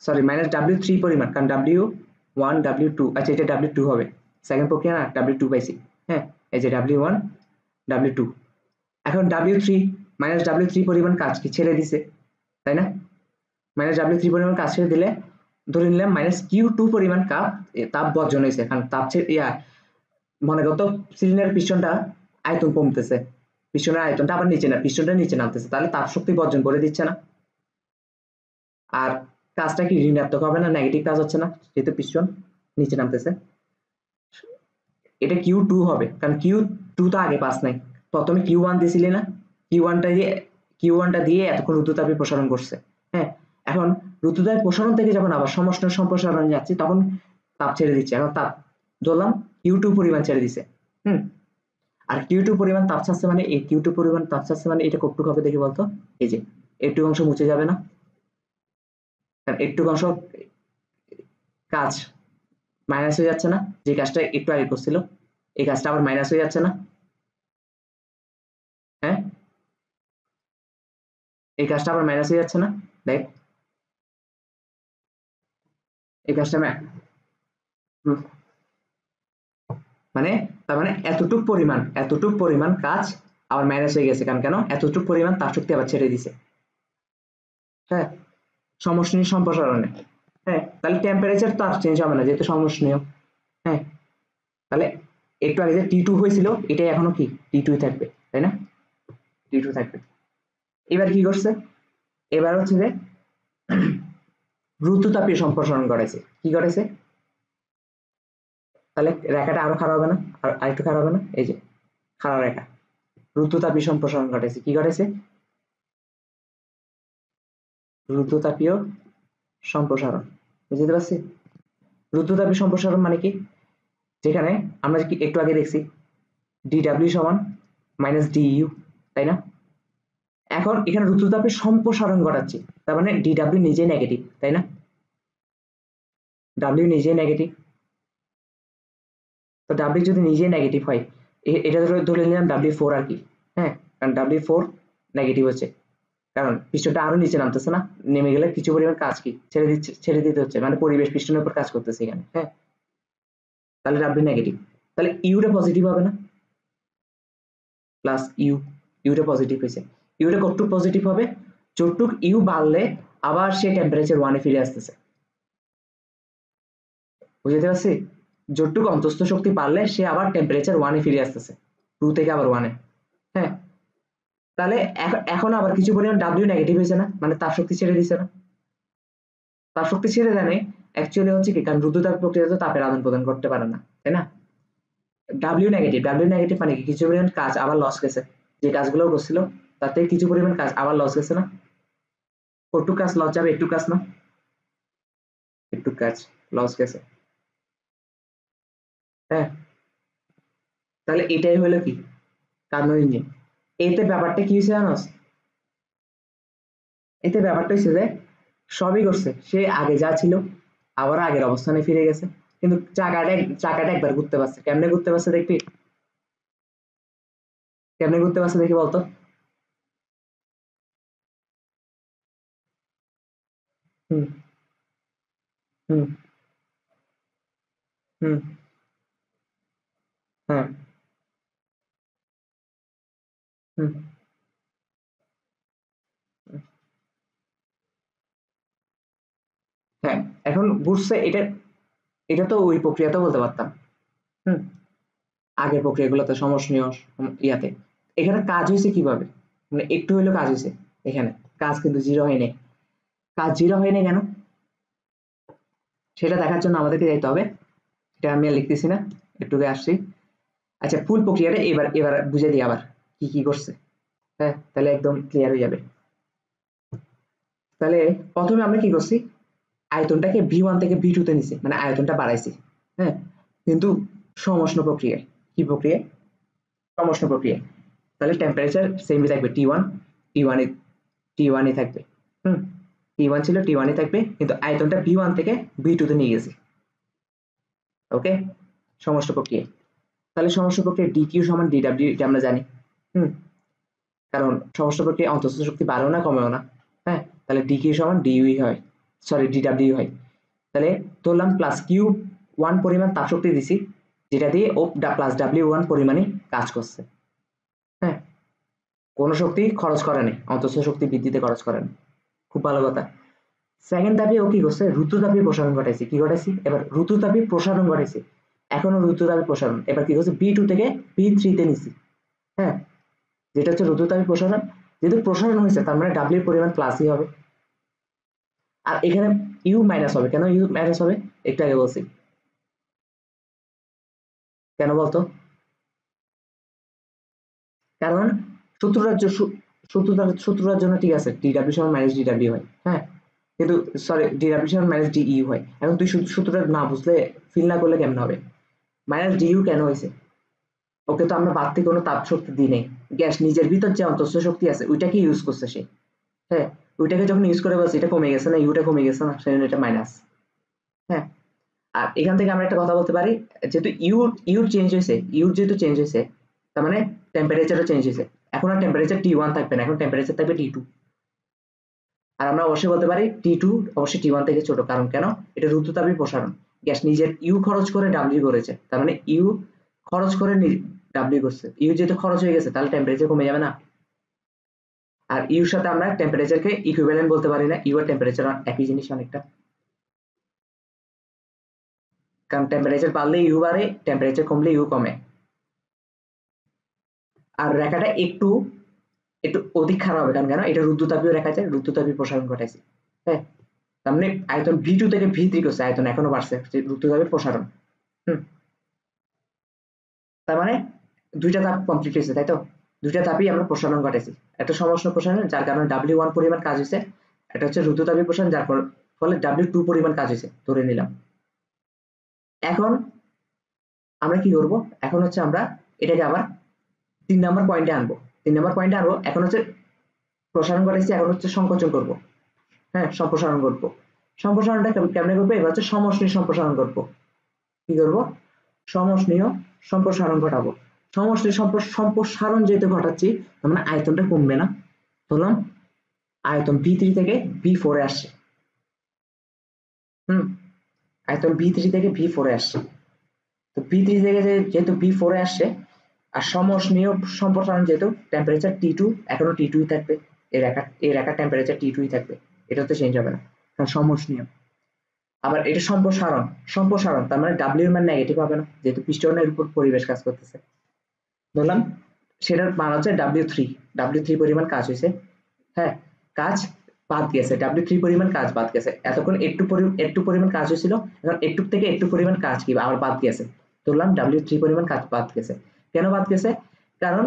সরি মাইনাস ডাব্লিউ3 পরিমাণ, কারণ ডাব্লিউ1 ডাব্লিউ2, আচ্ছা এটা ডাব্লিউ2 হবে, সেকেন্ড প্রক্রিয়া না, ডাব্লিউ2 পাইছি। হ্যাঁ, এই যে ডাব্লিউ1 ডাব্লিউ2, এখন ডাব্লিউ3 মাইনাস ডাব্লিউ3 পরিমাণ কাজ কি ছেড়ে দিছে, তাই না? মাইনাস ডাব্লিউ3 পরিমাণ কাজ ছেড়ে দিলে ধরে নিলাম মাইনাস কিউ2 পরিমাণ তাপ বর্জন হয়েছে, কারণ তাপ মনে করতো সিলিন্ডারের পিস্টনটা আয়তন কমতেছে, পিস্টনের আয়তনটা আবার নিচে না, পিস্টনটা নিচে নামতেছে, তাহলে তাপ শক্তি বর্জন করে দিচ্ছে না? আর কাজটা কি ঋণাত্মক হবে না, নেগেটিভ কাজ হচ্ছে না, যেহেতু পিস্টন নিচে নামতেছে? এটা কিউ2 হবে, কারণ কিউ2 তো আগে পাস নাই, প্রথমে কিউ1 দিয়েছিলি না, কিউ1টা দিয়ে এতক্ষণ রুদ্রতাপীয় প্রসারণ করছে। হ্যাঁ, এখন রুদ্রতাপীয় প্রসারণ থেকে যখন আবার সমষ্ণ সম্প্রসারণে যাচ্ছি, তখন তাপ ছেড়ে দিচ্ছে, এখন তাপ ধরলাম কিউ2 পরিমাণ ছেড়ে দিছে। হুম, আর কিউ2 পরিমাণ তাপ ছাড়ছে মানে, এই কিউ2 পরিমাণ তাপ ছাড়ছে মানে এটা কতটুকু হবে দেখি বলতো? এই যে একটু অংশ মুছে যাবে না, কারণ একটু অংশ কাজ মাইনাস হয়ে যাচ্ছে না, যে কাজটা একটু আগে করছিল এই কাজটা আবার মাইনাস হয়ে যাচ্ছে না? হ্যাঁ, এই কাজটা আবার মাইনাস হয়ে যাচ্ছে না? দেখ, এই কাজটা মানে, তার মানে এতটুক পরিমাণ কাজ আবার মাইনাস হয়ে গেছে, কারণ কেন? এতটুক পরিমাণ তাপ শক্তি আবার ছেড়ে দিছে। হ্যাঁ, সমষ্ণীয় সম্প্রসারণে। হ্যাঁ, তাহলে টেম্পারেচার তো আর চেঞ্জ হবে না, যেহেতু সমষ্ণীয়। হ্যাঁ, তাহলে একটু আগে যে টি2 হয়েছিল, এটাই এখনো কি টি2 থাকবে, তাই না? টি2 থাকবে। এবার কি করছে? এবার হচ্ছে যে রুদ্রতাপীয় সম্প্রসারণ করেছে। কি করেছে? তাহলে রেখাটা আরো খারাপ হবে না? আর আরেকটু খারাপ হবে না? এই যে খারাপ রেখা, রুদ্রতাপীয় সম্প্রসারণ ঘটেছে। কি ঘটেছে? রুদ্রতাপীয় সম্প্রসারণ, বুঝতে পারছি? রুদ্রতাপীয় সম্প্রসারণ মানে কি? যেখানে আমরা একটু আগে দেখছি ডিডাব্লিউ সমান মাইনাস ডিইউ, তাই না? এখন এখানে রুদ্রতাপের সম্প্রসারণ ঘটাচ্ছি, তার মানে ডিডাব্লিউ নিজেই নেগেটিভ, তাই না? ডাব্লিউ নিজেই নেগেটিভ, তো ডাব্লিউ যদি নিজেই নেগেটিভ হয়, এটা ধরে নিলাম ডাব্লিউ4 আর কি। হ্যাঁ, কারণ ডাব্লিউ4 নেগেটিভ হচ্ছে, কারণ পিস্টনটা আরো নিচে নামতেছে না, নেমে গেলে কিছু পরিমাণ কাজ কি ছেড়ে দিতে হচ্ছে, মানে পরিবেশ পিস্টনের উপর কাজ করতেছে এখানে। হ্যাঁ, তাহলে ডাব্লিউ নেগেটিভ, তাহলে ইউটা পজিটিভ হবে না? প্লাস ইউটা পজিটিভ হয়েছে, ইউটা কতটুক পজিটিভ হবে? যতটুক ইউ বাড়লে আবার সে টেম্পারেচার ওয়ানে ফিরে আসতেছে, বুঝতে পারছি? যতটুকু অন্তস্থ শক্তি বাড়লে সে আবার টেম্পারেচার ওয়ানে ফিরে আসতেছে, 2 থেকে আবার ওয়ানে। হ্যাঁ, তাহলে এখন আবার কিছু পরিমাণ ডাব্লিউ নেগেটিভ হয়েছে না, মানে তাপ শক্তি ছেড়ে দিছে না? তাপ শক্তি ছেড়ে দেয় নাই, অ্যাকচুয়ালি হচ্ছে কি, কারণ রুদ্রতাপ প্রক্রিয়া তো তাপের আদান প্রদান করতে পারে না, তাই না? ডাব্লিউ নেগেটিভ মানে কি? কিছু পরিমাণ কাজ আবার লস গেছে, যে কাজগুলো করছিল তাতে কিছু পরিমাণ কাজ আবার লস গেছে না? কটুক কাজ লস যাবে, একটু কাজ না, একটু কাজ লস গেছে। হ্যাঁ, তাহলে এটাই হলো কি কার্নোট ইঞ্জিন। এতে ব্যাপারটা কি হয়েছে জানোস? এতে ব্যাপারটা হচ্ছে যে সবই করছে, সে আগে যা ছিল আবার আগের অবস্থানে ফিরে গেছে, কিন্তু চাকাটা একবার ঘুরতে পারছে। কেমনে ঘুরতে পারছে দেখবি? কেমনে ঘুরতে পারছে দেখি বলতো? হুম হুম হুম। হ্যাঁ হুম হ্যাঁ। এখন ঘুরছে এটা, এটা তো ওই প্রক্রিয়াতে বলতে পারতাম। হুম। আগের প্রক্রিয়াগুলোতে সমষ্ণীয় ইয়াতে, এখানে কাজ হয়েছে কিভাবে? মানে একটু হইলেও কাজ হয়েছে এখানে। কাজ কিন্তু জিরো হয়নি। কাজ জিরো হয়নি কেন? সেটা দেখার জন্য আমাদেরকে যাইতে হবে। এটা আমি আর লিখতেছি না, একটু আসছি। আচ্ছা, ফুল প্রক্রিয়াটা এবার এবার বুঝে দিই আবার কি কি করছে। হ্যাঁ, তাহলে একদম ক্লিয়ার হয়ে যাবে। তাহলে প্রথমে আমরা কি করছি, আয়তনটাকে ভি 1 থেকে ভি 2 তে নিছি, মানে আয়তনটা বাড়াইছি। হ্যাঁ, কিন্তু সমষ্ণ প্রক্রিয়ায়। কি প্রক্রিয়ায়? সমষ্ণ প্রক্রিয়ায়। তাহলে টেম্পারেচার সেমই থাকবে, টি ওয়ান টি ওয়ানই থাকবে। হুম। টি 1 ছিল টি 1ই থাকবে, কিন্তু আয়তনটা ভি 1 থেকে ভি 2 তে নিয়ে গেছি। ওকে, সমষ্ণ প্রক্রিয়া। তাহলে সমষ্ণ প্রক্রিয়া ডিকিউ সমান ডিডাব্লিউ, এটা আমরা জানি। হুম। কারণ সমষ্ণ প্রক্রিয়া অন্তঃস্থ শক্তি বাড়েও না কমেও না। হ্যাঁ, তাহলে ডিকিউ সমান ডিইউ হয়, সরি ডিডাব্লিউ হয়। তাহলে ধরলাম প্লাস কিউ 1 পরিমাণ তাপ শক্তি দিছি, যেটা দিয়ে ও প্লাস ডাব্লিউ 1 পরিমাণে কাজ করছে। হ্যাঁ, কোনো শক্তি খরচ করে নেই, অন্তঃস্থ শক্তি বৃদ্ধিতে খরচ করে না। খুব ভালো কথা। সেকেন্ড ধাপে ও কি করছে, ঋতুতাপীয় প্রসারণ ঘটাইছে। কি ঘটাইছি? এবার ঋতুতাপীয় প্রসারণ ঘটাইছে। এখনো ঋতুতাপীয় প্রসারণ, এবার কি করছে, ভি 2 থেকে ভি 3 তে নিছি। হ্যাঁ, যেটা হচ্ছে ঋতুতাপীয় প্রসারণ। যেহেতু প্রসারণ হয়েছে তার মানে ডাব্লিউ পরিমাণ প্লাসই হবে। আর এখানে ইউ মাইনাস হবে। কেন ইউ মাইনাস হবে? একটু আগে বলছি। কেন বলতো? কারণ সূত্রটার সূত্রটার জন্য ঠিক আছে, ডিডাব্লিউ সমান মাইনাস ডিডাব্লিউ হয়। হ্যাঁ, কিন্তু সরি, ডিডাব্লিউ সমান মাইনাস ডিইউ হয়। এখন তুই সূত্রটা না বুঝলে, ফিল না করলে কেমন হবে? মাইনাস ডিইউ কেন হয়েছে? ওকে তো আমরা বাড়তি কোনো তাপ শক্তি দিই নাই। গ্যাস নিজের ভিতর যে অন্তঃস্থ শক্তি আছে ওইটাকে ইউজ করছে সে। হ্যাঁ, ওইটাকে যখন ইউজ করে বলছে এটা কমে গেছে না, ইউটা কমে গেছে না, সেজন্য এটা মাইনাস। হ্যাঁ। আর এখান থেকে আমরা একটা কথা বলতে পারি, যেহেতু ইউর চেঞ্জ হয়েছে, ইউর যেহেতু চেঞ্জ হয়েছে, তার মানে টেম্পারেচারও চেঞ্জ হয়েছে। এখন আর টেম্পারেচার টি 1 থাকবে না, এখন টেম্পারেচার থাকবে টি 2। আর আমরা অবশ্যই বলতে পারি টি 2 অবশ্যই টি 1 থেকে ছোট। কারণ কেন? এটা ঋতুতাপীয় প্রসারণ। গ্যাস নিজের ইউ খরচ করে ডাব্লিউ করেছে, তার মানে ইউ খরচ করে ডাব্লিউ করছে। ইউ যেহেতু খরচ হয়ে গেছে তাহলে টেম্পারেচার কমে যাবে না। আর ইউর সাথে আমরা টেম্পারেচারকে ইকুইভ্যালেন্ট বলতে পারি না, ইউ আর টেম্পারেচার একই জিনিস অনেকটা। কারণ টেম্পারেচার বাড়লে ইউ বাড়ে, টেম্পারেচার কমলে ইউ কমে। আর রেখাটা একটু একটু অধিক খারাপ হবে, কারণ কেন? এটা রুদ্রতাপীয় রেখা, যায় রুদ্রতাপীয় প্রসারণ ঘটাইছে। হ্যাঁ, তার মানে আয়তন ভি 2 থেকে ভি 3 করছে, আয়তন এখনো বাড়ছে, রুদ্রতাপীয় প্রসারণ। হুম। তার মানে দুইটা ধাপ কমপ্লিট হয়েছে, তাই তো? দুইটা ধাপই আমরা প্রসারণ ঘটাইছি। একটা সমষ্ণ প্রসারণ যার কারণে ডাব্লিউ 1 পরিমাণ কাজ হয়েছে, এটা হচ্ছে রুদ্রতাপীয় প্রসারণ যার ফলে ডাব্লিউ 2 পরিমাণ কাজ হয়েছে, ধরে নিলাম। এখন আমরা কি করব? এখন হচ্ছে আমরা এটাকে আবার 3 নম্বর পয়েন্টে আনবো। 3 নম্বর পয়েন্টে আনবো। এখন হচ্ছে প্রসারণ ঘটাইছি, এখন হচ্ছে সংকোচন করব। হ্যাঁ, সম্প্রসারণ করব। সম্প্রসারণটা কেমনে করবো? এবার হচ্ছে সমষ্ণী সম্প্রসারণ করব। কি করব? সমষ্ণীয় সম্প্রসারণ ঘটাবো। সমষ্ণী সম্প্রসারণ যেহেতু ঘটাচ্ছি, তার মানে আয়তনটা কমবে না। ধরলাম আয়তন ভি 3 থেকে ভি 4 এ আসছে। হুম। আয়তন ভি 3 থেকে ভি 4 এ আসছে। তো ভি 3 থেকে যেহেতু ভি 4 এ আসছে, আর সমষ্ণীয় সম্প্রসারণ যেহেতু, টেম্পারেচার টি 2 এখনো টি 2ই থাকবে। এই রেখার টেম্পারেচার টি 2ই থাকবে, এটা তো চেঞ্জ হবে না, কারণ সমষ্ণীয়। আবার এটা সম্প্রসারণ। সম্প্রসারণ তার মানে ডাব্লিউ এর মান নেগেটিভ হবে না, যেহেতু পিস্টনের উপর পরিবেশ কাজ করতেছে। ধরলাম সেটার মান হচ্ছে ডাব্লিউ 3 পরিমাণ কাজ হয়েছে। হ্যাঁ, কাজ বাদ গেছে, ডাব্লিউ 3 পরিমাণ কাজ বাদ গেছে। এতক্ষণ একটু পরিমাণ কাজ হয়েছিল, এখন একটু থেকে একটু পরিমাণ কাজ কি আবার বাদ গেছে। ধরলাম ডাব্লিউ 3 পরিমাণ কাজ বাদ গেছে। কেন বাদ গেছে? কারণ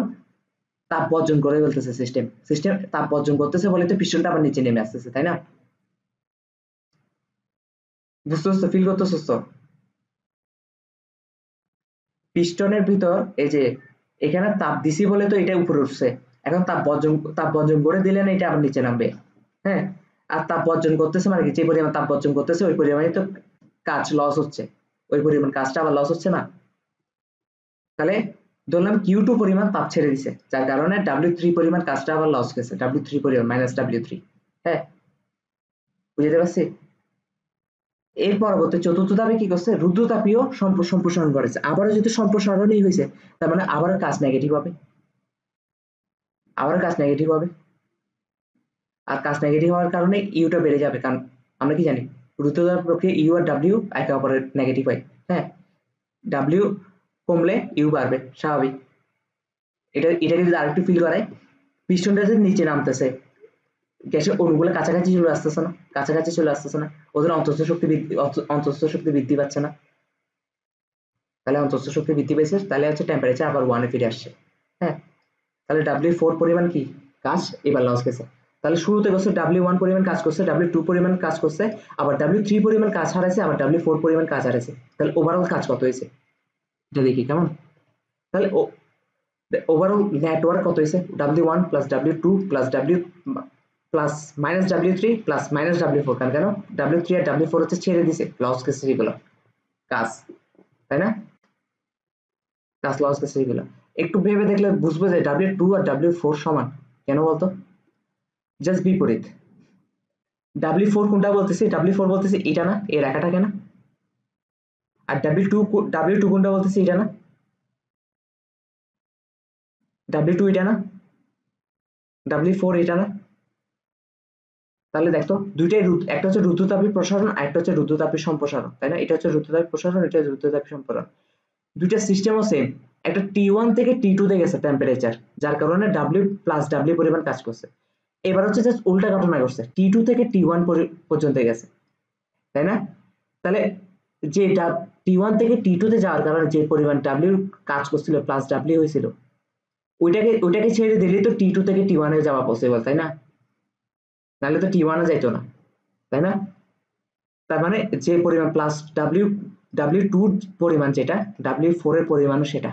তাপ বর্জন করে ফেলতেছে সিস্টেম। সিস্টেম তাপ বর্জন করতেছে বলে তো পিস্টনটা আবার নিচে নেমে আসতেছে, তাই না? বুঝতেছ তো? ফিল করতেছিস তো? পিস্টনের ভিতর এই যে এখানে তাপ দিছি বলে তো এটা উপরে উঠছে। এখন তাপ বর্জন করে দিলে না, এটা আবার নিচে নামবে। হ্যাঁ, আর তাপ বর্জন করতেছে মানে কি, যে পরিমাণ তাপ বর্জন করতেছে ওই পরিমাণে তো কাজ লস হচ্ছে। ওই পরিমাণ কাজটা আবার লস হচ্ছে না। তাহলে ধরলাম Q2 পরিমাণ তাপ ছেড়ে দিছে, যার কারণে W3 পরিমাণ কাজটা আবার লস গেছে, W3 পরিমাণ মাইনাস W3। হ্যাঁ, বুঝতে পারছি। এর পরবর্তী চতুর্থ ধাপে কি করছে, রুদ্রতাপীয় সম্প্রসারণ করেছে। আবারও যদি সম্প্রসারণই হয়েছে, তার মানে আবারও কাজ নেগেটিভ হবে, আবারও কাজ নেগেটিভ হবে। আর কাজ নেগেটিভ হওয়ার কারণে ইউটা বেড়ে যাবে, কারণ আমরা কি জানি রুদ্রতাপ প্রক্রিয়া ইউ আর ডাব্লিউ একে অপরের নেগেটিভ হয়। হ্যাঁ, ডাব্লিউ কমলে ইউ বাড়বে, স্বাভাবিক। এটাকে যদি আরেকটু ফিল করায়, পিস্টনটা যে নিচে নামতেছে, গ্যাসের অণুগুলো কাছাকাছি চলে আসতেছে না, কাছাকাছি চলে আসতেছে না, ওদের অন্তঃস্থ শক্তি বৃদ্ধি পাচ্ছে না। তাহলে অন্তঃস্থ শক্তি বৃদ্ধি পেয়েছে, তাহলে হচ্ছে টেম্পারেচার আবার 1-এ ফিরে আসছে। হ্যাঁ, তাহলে W4 পরিমাণ কি কাজ এবার লস গেছে। তাহলে শুরুতে করছে W1 পরিমাণ কাজ করছে, W2 পরিমাণ কাজ করছে, আবার W3 পরিমাণ কাজ হারাইছে, আবার W4 পরিমাণ কাজ হারাইছে। তাহলে ওভারঅল কাজ কত হয়েছে এটা দেখি কেমন। তাহলে ওভারঅল নেটওয়ার্ক কত হয়েছে, W1 plus W2 plus W plus minus W3 plus minus W4। কারণ কেন, W3 আর W4 হচ্ছে ছেড়ে দিছে, লস গেছে সেগুলো কাজ, তাই না? কাজ লস গেছে সেগুলো। একটু ভেবে দেখলে বুঝবো যে W2 আর W4 সমান। কেন বলতো, জাস্ট বিপরীত। W4 কোনটা বলতেছি, W4 বলতেছি এটা না, এই রেখাটাকে না। আর W2 কোনটা বলতেছি এটা না, W2 এটা না, W4 এটা না। তাহলে দেখতো দুইটাই একটা হচ্ছে রুদ্রতাপীয় প্রসারণ আর একটা হচ্ছে রুদ্রতাপীয় সম্প্রসারণ, তাই না? এটা হচ্ছে রুদ্রতাপীয় প্রসারণ, এটা হচ্ছে রুদ্রতাপীয় সম্প্রসারণ। দুইটা সিস্টেমও সেম। একটা T1 থেকে T2 তে গেছে টেম্পারেচার, যার কারণে W প্লাস W পরিমাণ কাজ করছে। এবার হচ্ছে জাস্ট উল্টা ঘটনা ঘটছে, T2 থেকে T1 পর্যন্ত গেছে, তাই না? তাহলে যে T1 থেকে T2 তে যাওয়ার কারণে যে পরিমাণ W কাজ করছিল প্লাস W হয়েছিল, ওইটাকে ছেড়ে দিলেই তো T2 থেকে T1 এ যাওয়া পসিবল, তাই না? নাহলে তো T1 এ যাইতো না, তাই না? তার মানে যে পরিমাণ প্লাস W2 পরিমাণ যেটা, W4 এর পরিমাণও সেটা।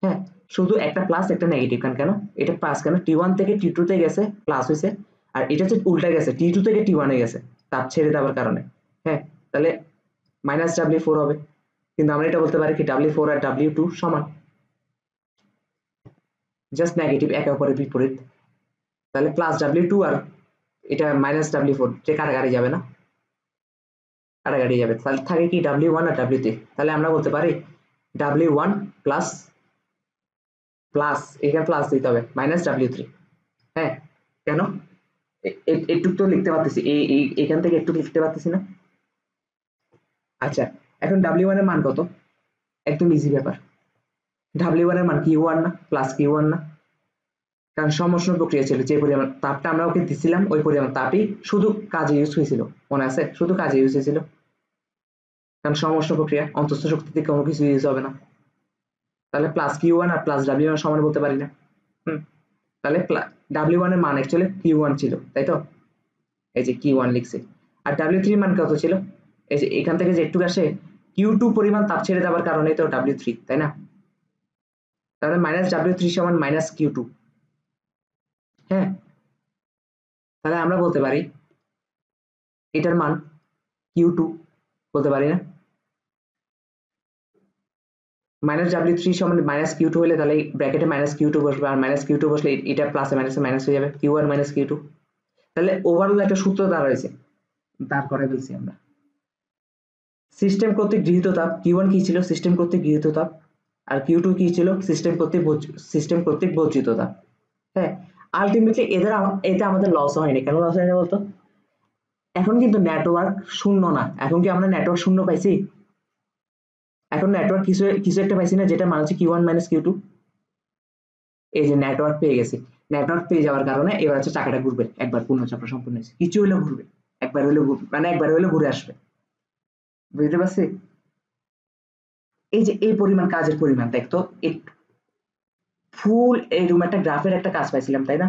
হ্যাঁ, শুধু একটা প্লাস একটা নেগেটিভ। কেন এটা প্লাস, কেন T1 থেকে T2 তে গেছে প্লাস হয়েছে, আর এটা হচ্ছে উল্টা গেছে, T2 থেকে T1 এ গেছে তাপ ছেড়ে দেওয়ার কারণে। হ্যাঁ, তাহলে মাইনাস W4 হবে। কিন্তু আমরা এটা বলতে পারি কি W4 আর W2 সমান, জাস্ট নেগেটিভ, একে অপরের বিপরীত। তাহলে প্লাস W2 আর এটা মাইনাস W4 যে কাটাকাটি যাবে না, কাটাকাটি যাবে। তাহলে থাকে কি W1 আর W3। তাহলে আমরা বলতে পারি W1 প্লাস প্লাস, এখানে প্লাস দিতে হবে, মাইনাস W3। হ্যাঁ, কেন, একটু তো লিখতে পারতেছি, এখান থেকে একটু লিখতে পারতেছি না। আচ্ছা, এখন W1 এর মান কত, একদম ইজি ব্যাপার। W1 এর মান Q1 না, প্লাস Q1 না? কারণ সমষ্ণ প্রক্রিয়া ছিল, যে পরিমাণ তাপটা আমরা ওকে দিছিলাম ওই পরিমাণ তাপই শুধু কাজে ইউজ হয়েছিল, মনে আছে? শুধু কাজে ইউজ হয়েছিল, কারণ সমষ্ণ প্রক্রিয়া, অন্তঃস্থ শক্তি থেকে কোনো কিছু ইউজ হবে না। তাহলে প্লাস Q1 আর প্লাস W1 সমান বলতে পারি না। তাহলে W1 এর মান অ্যাকচুয়ালি Q1 ছিল, তাই তো? এই যে Q1 লিখছি। আর W3 মান কত ছিল, এই যে এখান থেকে যে একটু আসে, Q2 পরিমাণ তাপ ছেড়ে দেওয়ার কারণে তো W3, তাই না? তাহলে মাইনাস W3 সমান মাইনাস Q2। হ্যাঁ, তাহলে আমরা বলতে পারি এটার মান Q2, বলতে পারি না? মাইনাস W3 সমান মাইনাস Q2 হলে তাহলে ব্র্যাকেটে মাইনাস Q2 বসবে, আর মাইনাস Q2 বসলে এটা প্লাসে মাইনাসে মাইনাস হয়ে যাবে, Q1 মাইনাস Q2। তাহলে ওভারঅল একটা সূত্র দাঁড়াইছে, দাঁড় করে ফেলছি আমরা। সিস্টেম কর্তৃক গৃহীত তাপ Q1 কি ছিল, সিস্টেম কর্তৃক গৃহীত তাপ। আর Q2 কি ছিল, সিস্টেম কর্তৃক বর্জিত তাপ। হ্যাঁ, আলটিমেটলি এতে আমাদের লস হয়নি। কেন লস হয়নি বলতো, এখন কিন্তু নেটওয়ার্ক শূন্য না। এখন কি আমরা নেটওয়ার্ক শূন্য পাইছি? এখন নেটওয়ার্ক কিছু কিছু একটা পাইছি না, যেটা মান হচ্ছে Q1 মাইনাস Q2। এই যে নেটওয়ার্ক পেয়ে গেছি, নেটওয়ার্ক পেয়ে যাওয়ার কারণে এবার হচ্ছে চাকাটা ঘুরবে, একবার পূর্ণচক্র সম্পূর্ণ হয়েছে, কিছু হলেও ঘুরবে, একবার হলেও ঘুরবে, মানে একবার হলেও ঘুরে আসবে। বুঝতে পারছি? এই যে এই পরিমাণ কাজের পরিমাণ দেখতো, ফুল এরকম একটা গ্রাফের একটা কাজ পাইছিলাম, তাই না?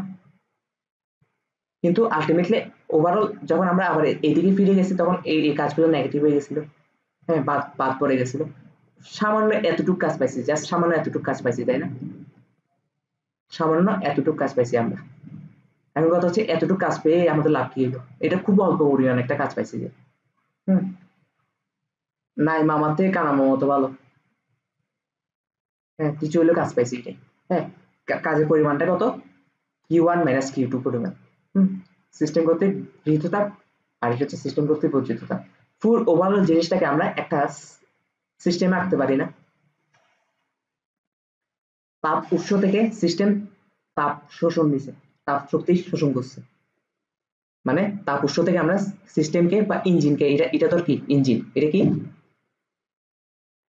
কিন্তু আলটিমেটলি ওভারঅল যখন আমরা আবার এইদিকে ফিরে গেছি, তখন এই কাজগুলো নেগেটিভ হয়ে গেছিল। হ্যাঁ, বাদ বাদ পড়ে গেছিল। সামান্য এতটুকু কাজ পাইছি, জাস্ট সামান্য এতটুকু কাজ পাইছি, তাই না? সামান্য এতটুকু কাজ পাইছি আমরা। এখন কথা হচ্ছে এতটুকু কাজ পেয়ে আমাদের লাভ কি হলো, এটা খুব অল্প পরিমাণ একটা কাজ পাইছি যে। হুম নাই মামার থেকে কানা মামা তো ভালো। হ্যাঁ, কিছু হলেও কাজ পাইছি এটাই। হ্যাঁ, কাজের পরিমাণটা কত? Q1 মাইনাস Q2 পরিমাণ। সিস্টেম কর্তৃক গৃহীত তাপ, আর এটা হচ্ছে সিস্টেম কর্তৃক বর্জিত তাপ। ফুল ওভারঅল জিনিসটাকে আমরা একটা সিস্টেমে আঁকতে পারি না। তাপ উৎস থেকে সিস্টেম তাপ শোষণ নিছে, তাপ শক্তি শোষণ করছে। মানে তাপ উৎস থেকে আমরা সিস্টেমকে বা ইঞ্জিনকে, এটা তোর কি ইঞ্জিন, এটা কি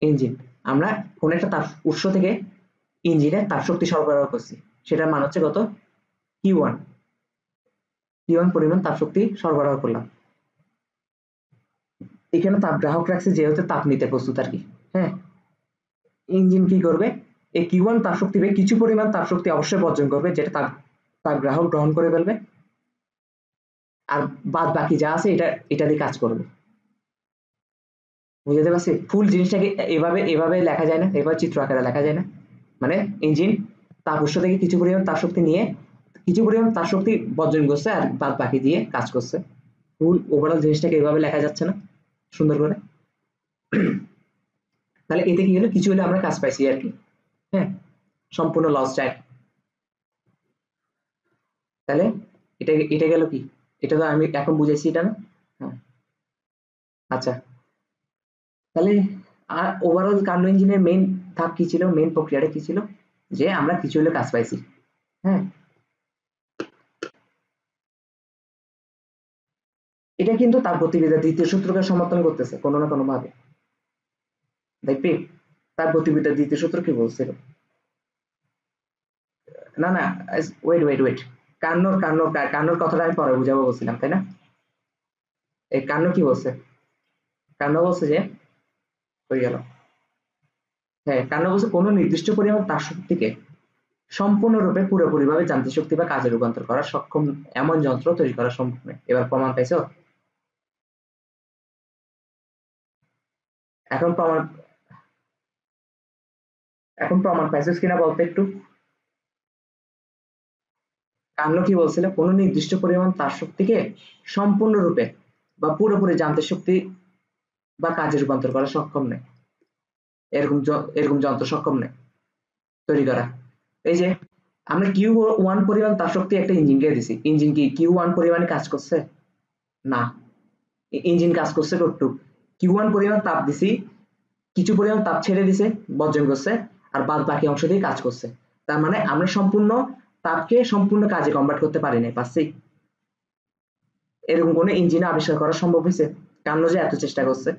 ইঞ্জিন, আমরা কোন একটা তাপ উৎস থেকে ইঞ্জিনে তাপ শক্তি সরবরাহ করছি, সেটার মান হচ্ছে কত? Q1। Q1 পরিমাণ তাপ শক্তি সরবরাহ করলাম। এখানে তাপ গ্রাহক রাখছে যেহেতু তাপ নিতে প্রস্তুত আর কি। হ্যাঁ, ইঞ্জিন কি করবে? এই Q1 তাপ শক্তি পেয়ে কিছু পরিমাণ তাপ শক্তি অবশ্যই বর্জন করবে, যেটা তাপ তাপ গ্রাহক গ্রহণ করে ফেলবে, আর বাদ বাকি যা আছে এটা দিয়ে কাজ করবে। বুঝতে পারছি? ফুল জিনিসটাকে এভাবে এভাবে লেখা যায় না, এভাবে চিত্র আকারে লেখা যায় না। মানে ইঞ্জিন তাপ উৎস থেকে কিছু পরিমাণ তাপ শক্তি নিয়ে কিছু পরিমাণ তাপ শক্তি বর্জন করছে, আর বাদ বাকি দিয়ে কাজ করছে। ফুল ওভারঅল জিনিসটাকে এভাবে লেখা যাচ্ছে না সুন্দর করে? তাহলে এতে কি হলো, কিছু হলে আমরা কাজ পাইছি আর কি। হ্যাঁ, সম্পূর্ণ লস যায়। তাহলে এটা এটা গেল কি, এটা তো আমি এখন বুঝাইছি এটা না? হ্যাঁ, আচ্ছা। তাহলে আর ওভারঅল কার্নো ইঞ্জিনের মেইন ধাপ কি ছিল, মেইন প্রক্রিয়াটা কি ছিল? যে আমরা কিছু হলে কাজ পাইছি। হ্যাঁ, এটা কিন্তু তাপ গতিবিদ্যার দ্বিতীয় সূত্রকে সমর্থন করতেছে কোনো না কোনো ভাবে। দেখবি তাপ গতিবিদ্যার দ্বিতীয় সূত্র কি বলছিল? না না, ওয়েট, কান্নর কথাটা আমি পরে বুঝাবো বলছিলাম, তাই না? এই কান্ন কি বলছে? কান্ন বলছে যে হয়ে গেল। হ্যাঁ, কান্ন বলছে কোনো নির্দিষ্ট পরিমাণ তাপ শক্তিকে সম্পূর্ণরূপে পুরোপুরিভাবে যান্ত্রিক শক্তি বা কাজে রূপান্তর করা সক্ষম এমন যন্ত্র তৈরি করা সম্ভব নয়। এবার প্রমাণ পাইছো? এখন প্রমাণ এখন প্রমাণ পাইছিস কিনা বলতে একটু। কান্ন কি বলছিল? কোনো নির্দিষ্ট পরিমাণ তাপ শক্তিকে সম্পূর্ণরূপে বা পুরোপুরি যান্ত্রিক শক্তি বা কাজে রূপান্তর করা সক্ষম নয়, এরকম যন্ত্র সক্ষম নয় তৈরি করা। এই যে আমরা Q1 পরিমাণ তাপ শক্তি একটা ইঞ্জিনকে দিছি, ইঞ্জিন কি Q1 পরিমাণে কাজ করছে? না, ইঞ্জিন কাজ করছে কতটুক? Q1 পরিমাণ তাপ দিছি, কিছু পরিমাণ তাপ ছেড়ে দিছে, বর্জন করছে, আর বাদ বাকি অংশ দিয়ে কাজ করছে। তার মানে আমরা সম্পূর্ণ তাপকে সম্পূর্ণ কাজে কনভার্ট করতে পারি নাই, পারছি? এরকম কোনো ইঞ্জিন আবিষ্কার করা সম্ভব হয়েছে? কান্ন যে এত চেষ্টা করছে,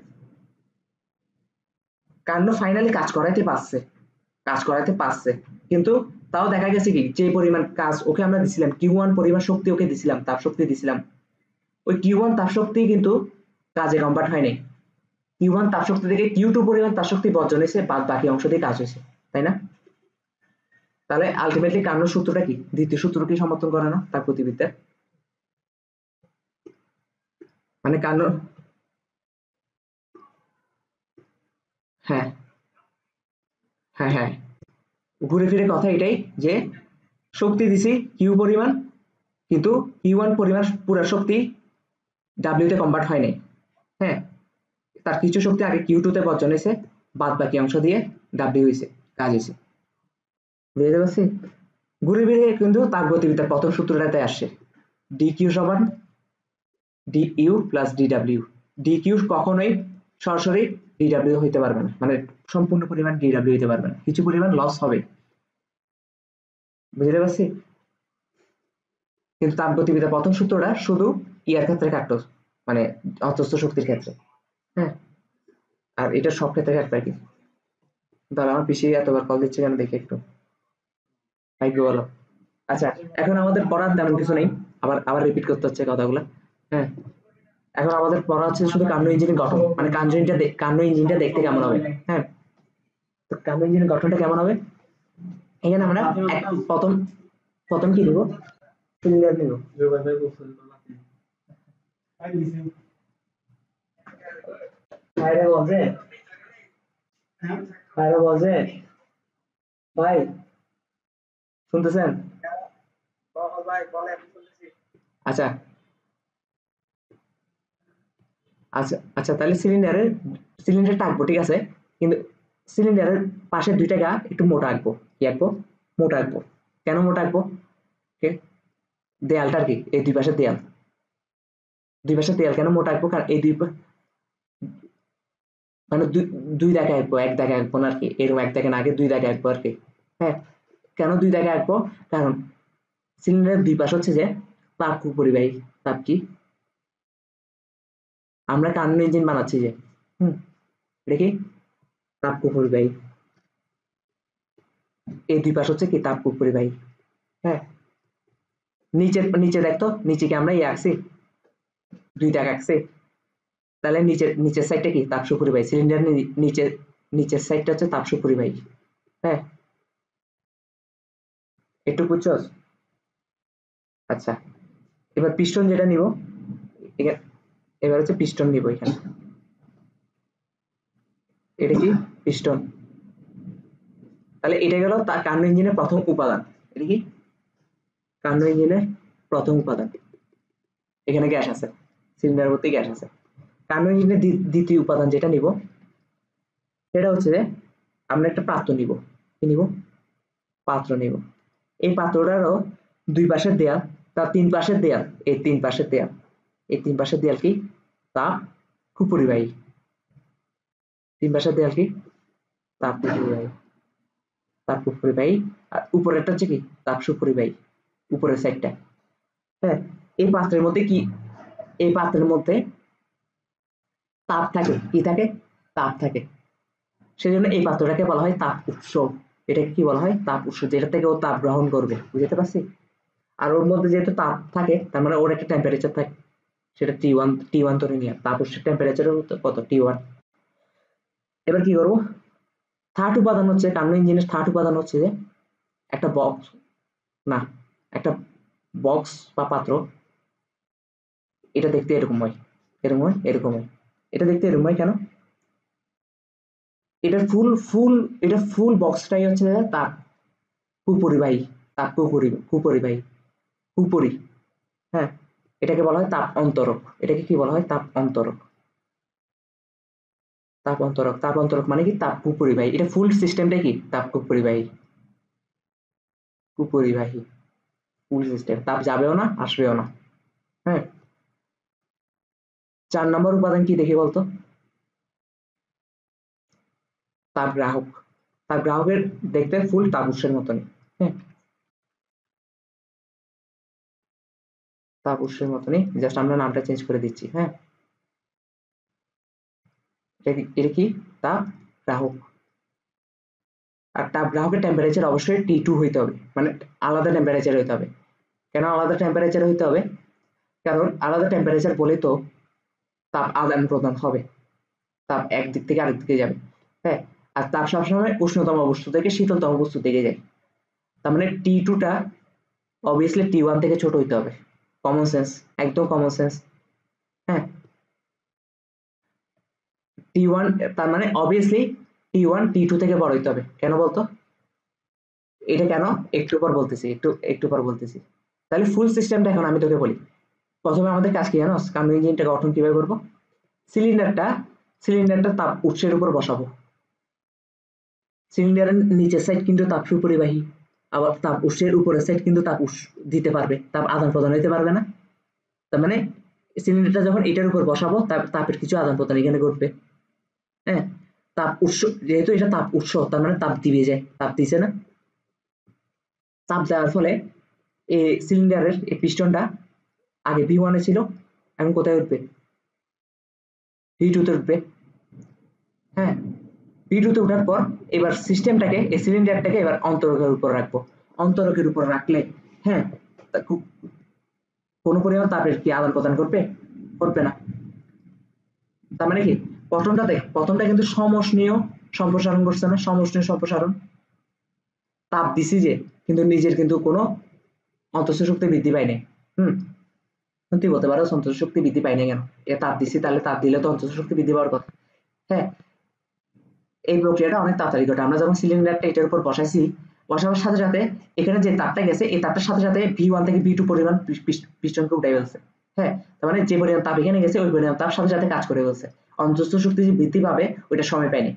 কান্ন ফাইনালি কাজ করাইতে পারছে, কিন্তু তাও দেখা গেছে কি, যে পরিমাণ কাজ ওকে আমরা দিছিলাম, Q1 পরিমাণ শক্তি ওকে দিছিলাম, তাপ শক্তি দিছিলাম, ওই Q1 তাপ শক্তি কিন্তু কাজে কনভার্ট হয় নাই। Q1 তাপ শক্তি থেকে Q2 পরিমাণ তাপ শক্তি বর্জন হয়েছে, বাদ বাকি অংশ দিয়ে কাজ হয়েছে, তাই না? তাহলে আলটিমেটলি কার্নোর সূত্রটা কি? দ্বিতীয় সূত্রকে সমর্থন করে না তাপ গতিবিদ্যা? মানে কার্নো, হ্যাঁ হ্যাঁ, ঘুরে ফিরে কথা এটাই যে শক্তি দিছি কিউ পরিমাণ, কিন্তু Q1 পরিমাণ পুরা শক্তি ডাব্লিউ তে কনভার্ট হয় নাই। হ্যাঁ, তার কিছু শক্তি আগে Q2 তে বর্জন হয়েছে, বাদ বাকি অংশ দিয়ে ডাব্লিউ হয়েছে, কাজ হয়েছে। বুঝতে পারছি? ঘুরে ফিরে কিন্তু তাপ গতিবিদ্যার প্রথম সূত্রটাতে আসছে, ডিকিউ সমান ডিইউ প্লাস ডিডাব্লিউ। ডিকিউ কখনোই সরাসরি ডিডাব্লিউ হইতে পারবে না, মানে সম্পূর্ণ পরিমাণ ডিডাব্লিউ হইতে পারবে না, কিছু পরিমাণ লস হবে। বুঝতে পারছি? কিন্তু তাপগতিবিদ্যার প্রথম সূত্রটা শুধু ইয়ার ক্ষেত্রে খাটতো, মানে অতস্থ শক্তির ক্ষেত্রে। হ্যাঁ, আর এটা সব ক্ষেত্রে খাটবে আর কি। দাঁড়া, আমার পিছিয়ে এতবার কল দিচ্ছে কেন দেখি একটু। ভাগ্য বলো। আচ্ছা, এখন আমাদের পড়ার তেমন কিছু নেই, আবার আবার রিপিট করতে হচ্ছে কথাগুলো। হ্যাঁ, এখন আমাদের পড়া হচ্ছে শুধু কার্নো ইঞ্জিনের গঠন, মানে কার্নো ইঞ্জিনটা দেখতে কেমন হবে। হ্যাঁ, তো কার্নো ইঞ্জিনের গঠনটা কেমন হবে? এখানে আমরা প্রথম প্রথম কি দেবো? সিলিন্ডার নেব। ভাইরা বলছে, ভাইরা বলছে, ভাই শুনতেছেন? আচ্ছা আচ্ছা, তাহলে সিলিন্ডারটা আঁকবো, ঠিক আছে, কিন্তু সিলিন্ডারের পাশে দুইটা গা একটু মোটা আঁকবো। কি আঁকবো? মোটা আঁকবো। কেন মোটা আঁকবো? দেয়ালটার কি এই দুই পাশে দেয়াল, দুই পাশে দেয়াল কেন মোটা আঁকবো? কারণ এই মানে দুই দাগে আঁকবো, এক দাগে আঁকবো না আর কি, এরকম এক দাগে না আগে দুই দাগে আঁকবো আর কি। হ্যাঁ, কেন দুই দাগে আঁকবো? কারণ সিলিন্ডারের দুই পাশ হচ্ছে যে তাপ পরিবাহী। তাপ কি? আমরা কার্বন ইঞ্জিন বানাচ্ছি যে, এটা কি? তাপ পরিবাহী। এই দুই পাশ হচ্ছে কি? তাপ পরিবাহী। হ্যাঁ, নিচে নিচে দেখতো, নিচে কি আমরা আঁকছি? দুই দাগ আঁকছি। তাহলে নিচের সাইডটা কি? তাপ পরিবাহী। সিলিন্ডার নিচের সাইডটা হচ্ছে তাপ পরিবাহী। হ্যাঁ, একটু বুঝছস? আচ্ছা, এবার পিস্টন যেটা নিব, এবার হচ্ছে পিস্টন নিব এখানে। এটা কি? পিস্টন। তাহলে এটা গেল তার কার্বন ইঞ্জিনের প্রথম উপাদান। এটা কি? কার্বন ইঞ্জিনের প্রথম উপাদান। এখানে গ্যাস আছে, সিলিন্ডার ভর্তি গ্যাস আছে। কার্বন ইঞ্জিনের দ্বিতীয় উপাদান যেটা নিব, সেটা হচ্ছে যে আমরা একটা পাত্র নিব। কি নিব? পাত্র নিব। এই পাত্রটারও দুই পাশের দেয়াল, তার তিন পাশের দেয়াল, এই তিন পাশের দেয়াল, এই তিন পাশের দেয়াল কি? তাপ কুপরিবাহী। তিন পাশের দেয়াল কি? তাপ কুপরিবাহী। তাপ পরিবাহী। আর উপরেরটা হচ্ছে কি? তাপ সুপরিবাহী, উপরের সাইডটা। হ্যাঁ, এই পাত্রের মধ্যে কি? এই পাত্রের মধ্যে তাপ থাকে। কি থাকে? তাপ থাকে। সেজন্য এই পাত্রটাকে বলা হয় তাপ উৎস। এটাকে কি বলা হয়? তাপ উৎস, যেটা থেকে ও তাপ গ্রহণ করবে। বুঝতে পারছি? আর ওর মধ্যে যেহেতু তাপ থাকে, তার মানে ওর একটা টেম্পারেচার থাকে, সেটা টি ওয়ান ধরে নিয়ে। তাপ উৎসের টেম্পারেচার কত? T one. এবার কি করবো? থার্ড উপাদান হচ্ছে, কার্বন ইঞ্জিনের থার্ড উপাদান হচ্ছে যে একটা বক্স, না, একটা বক্স বা পাত্র। এটা দেখতে এরকম হয়, এরকম হয়, এরকম হয়। এটা দেখতে এরকম হয় কেন? এটার এটা ফুল বক্সটাই হচ্ছে তাপ কুপরিবাহী। তাপ কুপরিবাহী, কুপরি। হ্যাঁ, এটাকে বলা হয় তাপ অন্তরক। এটাকে কি বলা হয়? তাপ অন্তরক। তাপ অন্তরক। তাপ অন্তরক মানে কি? তাপ কুপরিবাহী। এটা ফুল সিস্টেমটা কি? তাপ কুপরিবাহী। কুপরিবাহী ফুল সিস্টেম। তাপ যাবেও না, আসবেও না। হ্যাঁ, 4 নম্বর উপাদান কি দেখি বলতো? তাপ গ্রাহক। তাপ গ্রাহকের দেখতে ফুল তাপ উৎসের মতনই। হ্যাঁ, তাপ উৎসের মতনই, জাস্ট আমরা নামটা চেঞ্জ করে দিচ্ছি। হ্যাঁ, এটা কি? তাপ গ্রাহক। আর তাপ গ্রাহকের টেম্পারেচার অবশ্যই T2 হইতে হবে, মানে আলাদা টেম্পারেচার হইতে হবে। কেন আলাদা টেম্পারেচার হইতে হবে? কারণ আলাদা টেম্পারেচার বলে তো তাপ আদান প্রদান হবে, তাপ এক দিক থেকে আরেক দিকে যাবে। হ্যাঁ, আর তাপ সবসময় উষ্ণতম বস্তু থেকে শীতলতম বস্তু দিকে যায়। তার মানে T2টা অবভিয়াসলি T1 থেকে ছোট হইতে হবে। কমন সেন্স, একদম কমন সেন্স। হ্যাঁ, T1, তার মানে অবভিয়াসলি T1 T2 থেকে বড় হইতে হবে। কেন বলতো? এটা কেন একটু পর বলতেছি, একটু পর বলতেছি। তাহলে ফুল সিস্টেমটা এখন আমি তোকে বলি। প্রথমে আমাদের কাজ কি জানোস? কার্বন ইঞ্জিনটা গঠন কিভাবে করবো? সিলিন্ডারটা সিলিন্ডারটা তাপ উৎসের উপর বসাবো। সিলিন্ডারের নিচের সাইড কিন্তু তাপ সুপরিবাহী, আবার তাপ উৎসের উপরের সাইড কিন্তু তাপ দিতে পারবে, তাপ আদান প্রদান হইতে পারবে না। তার মানে সিলিন্ডারটা যখন এটার উপর বসাবো, তাপের কিছু আদান প্রদান এখানে ঘটবে। হ্যাঁ, তাপ উৎস, যেহেতু এটা তাপ উৎস, তার মানে তাপ দিবে যায়, তাপ দিছে না? তাপ দেওয়ার ফলে এই সিলিন্ডারের এই পিস্টনটা আগে V1 ছিল, এখন কোথায় উঠবে? V2 তে উঠবে। হ্যাঁ, V2 তে ওঠার পর এবার সিস্টেমটাকে, এই সিলিন্ডারটাকে এবার অন্তরকের উপর রাখবো। অন্তরকের উপর রাখলে, হ্যাঁ, কোনো পরিমাণ তাপের কি আদান প্রদান করবে? করবে না। তার মানে কি? প্রথমটা কিন্তু সমষ্ণীয় সম্প্রসারণ করছে না? সমষ্ণীয় সম্প্রসারণ। তাপ দিছি যে, কিন্তু নিজের কিন্তু কোনো অন্তঃস্থ শক্তি বৃদ্ধি পায় নাই। তুই বলতে পারো অন্তঃস্থ শক্তি বৃদ্ধি পায় না কেন? এ তাপ দিছি, তাহলে তাপ দিলে তো অন্তঃস্থ শক্তি বৃদ্ধি পাওয়ার কথা। হ্যাঁ, এই প্রক্রিয়াটা অনেক তাড়াতাড়ি ঘটে। আমরা যখন সিলিন্ডারটা এটার উপর বসাইছি, বসানোর সাথে সাথে এখানে যে তাপটা গেছে, এই তাপটার সাথে সাথে V1 থেকে V2 পরিমাণ পিস্টনকে উঠে ফেলছে। হ্যাঁ, তার মানে যে পরিমাণ তাপ এখানে গেছে, ওই পরিমাণ তাপ সাথে সাথে কাজ করে ফেলছে। অন্তঃস্থ শক্তি যে বৃদ্ধি পাবে ওইটা সময় পায়নি।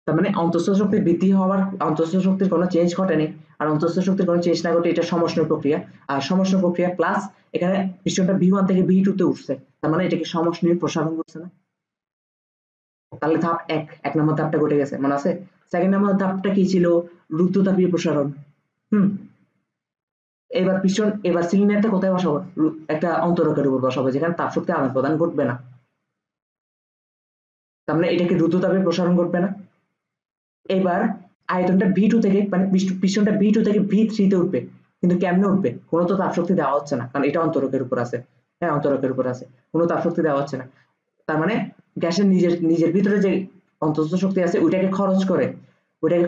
তার মানে অন্তঃস্থ শক্তি বৃদ্ধি হওয়ার অন্তঃস্থ শক্তির কোনো চেঞ্জ ঘটেনি, আর অন্তঃস্থ শক্তির কোনো চেঞ্জ না ঘটে এটা সমষ্ণ প্রক্রিয়া। আর সমষ্ণ প্রক্রিয়া প্লাস এখানে পিস্টনটা V1 থেকে V2 তে উঠছে, তার মানে এটাকে সমষ্ণীর প্রসারণ করছে না। তাহলে ধাপ 1 নম্বর ধাপটা ঘটে গেছে, মনে আছে? সেকেন্ড নম্বর ধাপটা কি ছিল? রুদ্ধতাপীয় প্রসারণ। এবার পিস্টন এবার সিলিন্ডারটা কোথায় বসাবো? একটা অন্তরকের উপর বসাবো যেখানে তাপ শক্তি আদান প্রদান ঘটবে না, তার মানে এটাকে রুদ্ধতাপে প্রসারণ ঘটবে না। এবার আয়তনটা V2 থেকে মানে পিস্টনটা V2 থেকে V3 তে উঠবে, কিন্তু কেমনে উঠবে? কোনো তো তাপ শক্তি দেওয়া হচ্ছে না, কারণ এটা অন্তরকের উপর আছে। হ্যাঁ, অন্তরকের উপর আছে, কোনো তাপ শক্তি দেওয়া হচ্ছে না। তার মানে গ্যাসের নিজের ভিতরে যে অন্তঃস্থ শক্তি আছে ওইটাকে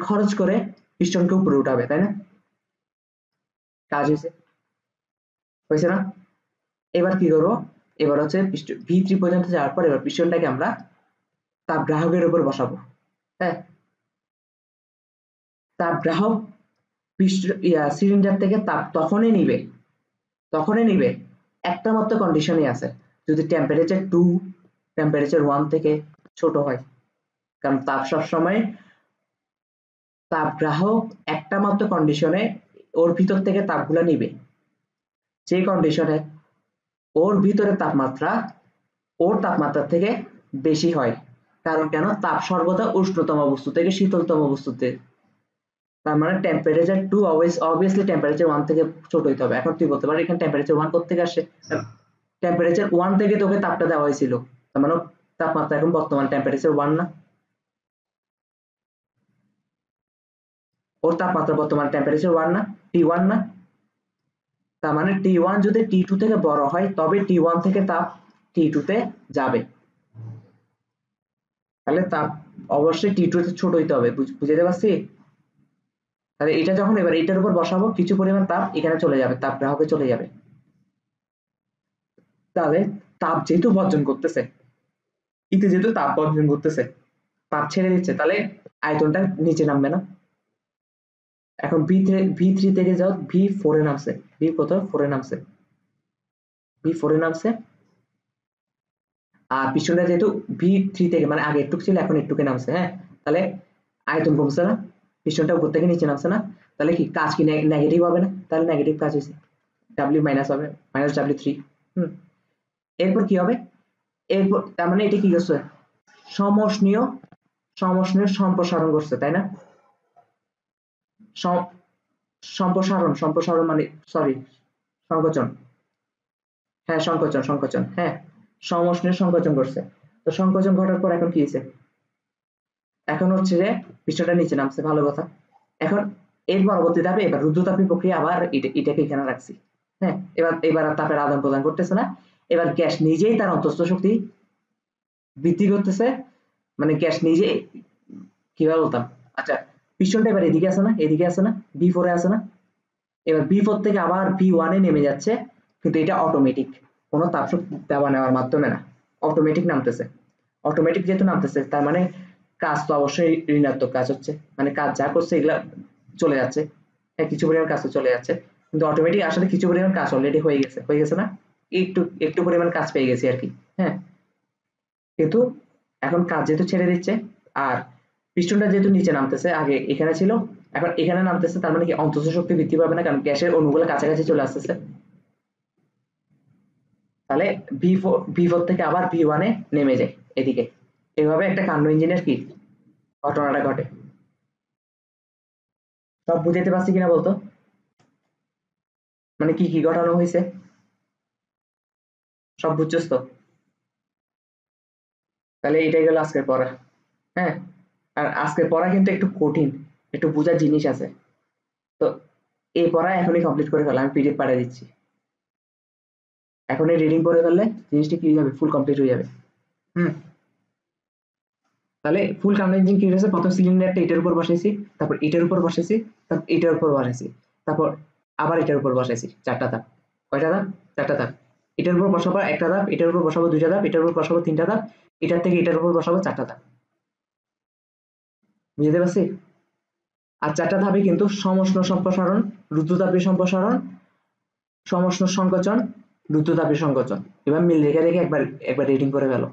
খরচ করে পিস্টনকে উপরে উঠাবে, তাই না? কাজ হয়েছে না? এবার কি করবো? এবার হচ্ছে V3 পর্যন্ত যাওয়ার পর এবার পিস্টনটাকে আমরা তাপ গ্রাহকের উপর বসাবো। হ্যাঁ, তাপ গ্রাহক সিলিন্ডার থেকে তাপ তখনই নিবে একটা মাত্র কন্ডিশনই আছে, যদি টেম্পারেচার 2 টেম্পারেচার 1 থেকে ছোট হয়। কারণ তাপ সবসময় তাপ গ্রাহক একটা মাত্র কন্ডিশনে ওর ভিতর থেকে তাপগুলো নিবে, যে কন্ডিশনে ওর ভিতরে ওর তাপমাত্রা থেকে বেশি হয়। কারণ কেন? তাপ সর্বদা উষ্ণতম বস্তু থেকে শীতলতম বস্তুতে, তার মানে টেম্পারেচার 2 অবভিয়াসলি টেম্পারেচার 1 থেকে ছোট হইতে হবে। এখন তুই বলতে পারবি এখানে টেম্পারেচার 1 কোথা থেকে আসে? টেম্পারেচার 1 থেকে তোকে তাপটা দেওয়া হয়েছিল, তার মানে তাপমাত্রা এখন বর্তমান টেম্পারেচার 1 না? ওর তাপমাত্রা বর্তমান টেম্পারেচার 1 না? T1 না? তার মানে T1 যদি T2 থেকে বড় হয় তবে T1 থেকে তাপ T2 তে যাবে, তাহলে তাপ অবশ্যই T2 তে ছোট হইতে হবে। বুঝতে পারছি? তাহলে এটা যখন এবার এটার উপর বসাবো কিছু পরিমাণ তাপ এখানে চলে যাবে, তাপ গ্রাহকে চলে যাবে। তাহলে তাপ যেহেতু বর্জন করতেছে, যেহেতু তাপ বর্জন করতেছে, তাপ ছেড়ে দিচ্ছে, তাহলে আয়তনটা নিচে নামবে না। এখন V3 থেকে যাও V4 এ নামছে, V4 এ নামছে। আর পিছনটা যেহেতু V3 থেকে মানে আগে একটু ছিল এখন একটুকে নামছে, হ্যাঁ, তাহলে আয়তন কমছে না? পিছনটা উপর থেকে নিচে নামছে না? তাহলে কি কাজ কি নেগেটিভ হবে না? তাহলে নেগেটিভ কাজ হয়েছে, W মাইনাস হবে, -W3। এরপর কি হবে? এরপর তার মানে এটা কি করছে? সমষ্ণীয় সম্প্রসারণ করছে, তাই না? সম্প্রসারণ মানে সরি সংকোচন, হ্যাঁ সংকোচন, হ্যাঁ, সমষ্ণীয় সংকোচন করছে। তো সংকোচন ঘটার পর এখন কি হয়েছে? এখন হচ্ছে যে পিস্টনটা নিচে নামছে, ভালো কথা। এখন এর পরবর্তী ধাপে এবার রুদ্ধতাপীয় প্রক্রিয়া, আবার এটাকে এখানে রাখছি। হ্যাঁ, এবার আর তাপের আদান প্রদান করতেছে না, এবার গ্যাস নিজেই তার অন্তঃস্থ শক্তি বৃদ্ধি করতেছে, মানে গ্যাস নিজে, কিভাবে বলতাম, আচ্ছা, পিস্টনটা এবার এদিকে আছে না, V4 এ আছে না? এবার V4 থেকে আবার V1 এ নেমে যাচ্ছে, কিন্তু এটা অটোমেটিক, কোনো তাপ শক্তি দেওয়া নেওয়ার মাধ্যমে না, অটোমেটিক নামতেছে। অটোমেটিক যেহেতু নামতেছে তার মানে কাজ তো অবশ্যই ঋণাত্মক কাজ হচ্ছে, মানে কাজ যা করছে এগুলা চলে যাচ্ছে, হ্যাঁ, কিছু পরিমাণ কাজ চলে যাচ্ছে, কিন্তু অটোমেটিক আসলে কিছু পরিমাণ কাজ অলরেডি হয়ে গেছে না? একটু পরিমাণ কাজ পেয়ে গেছি আর কি, হ্যাঁ। কিন্তু এখন কাজ যেহেতু ছেড়ে দিচ্ছে, আর পিস্টনটা যেহেতু নিচে নামতেছে, আগে এখানে ছিল এখন এখানে নামতেছে, তার মানে কি অন্তঃস্থ শক্তি বৃদ্ধি পাবে না, কারণ গ্যাসের অণুগুলো কাছাকাছি চলে আসতেছে। তাহলে V4 থেকে আবার V1 এ নেমে যায় এদিকে, এভাবে একটা কার্নো ইঞ্জিনের কি ঘটনাটা ঘটে। সব বুঝাইতে পারছি কিনা বলতো? মানে কি কি ঘটানো হয়েছে সব বুঝছস তো? তাহলে এটাই গেল আজকের পড়া, হ্যাঁ। আর আজকের পড়া কিন্তু একটু কঠিন, একটু বোঝার জিনিস আছে। তো এই পড়া এখনই কমপ্লিট করে ফেলা, আমি পিডিএফ পাঠিয়ে দিচ্ছি। এখনই রিডিং করে ফেললে জিনিসটা কি হবে, ফুল কমপ্লিট হয়ে যাবে। হুম, তাহলে ফুল কানেক্টিং কি হয়েছে? প্রথম সিলিন্ডারটা এটার উপর বসাইছি, তারপর এটার উপর বসাইছি, তারপর এটার উপর বসাইছি, তারপর আবার এটার উপর বসাইছি, 4টা ধাপ। কয়টা ধাপ? 4টা ধাপ। এটার উপর বসাবো একটা ধাপ, এটার উপর বসাবো 2টা ধাপ, এটার উপর বসাবো 3টা ধাপ, এটার থেকে এটার উপর বসাবো 4টা ধাপ। বুঝতে পারছি? আর 4টা ধাপে কিন্তু সমষ্ণ সম্প্রসারণ, রুদ্ধতাপীয় সম্প্রসারণ, সমষ্ণ সংকোচন, দ্রুত তাপীয় সংকোচন। এবার মিল রেখে একবার রেটিং করে ফেলো।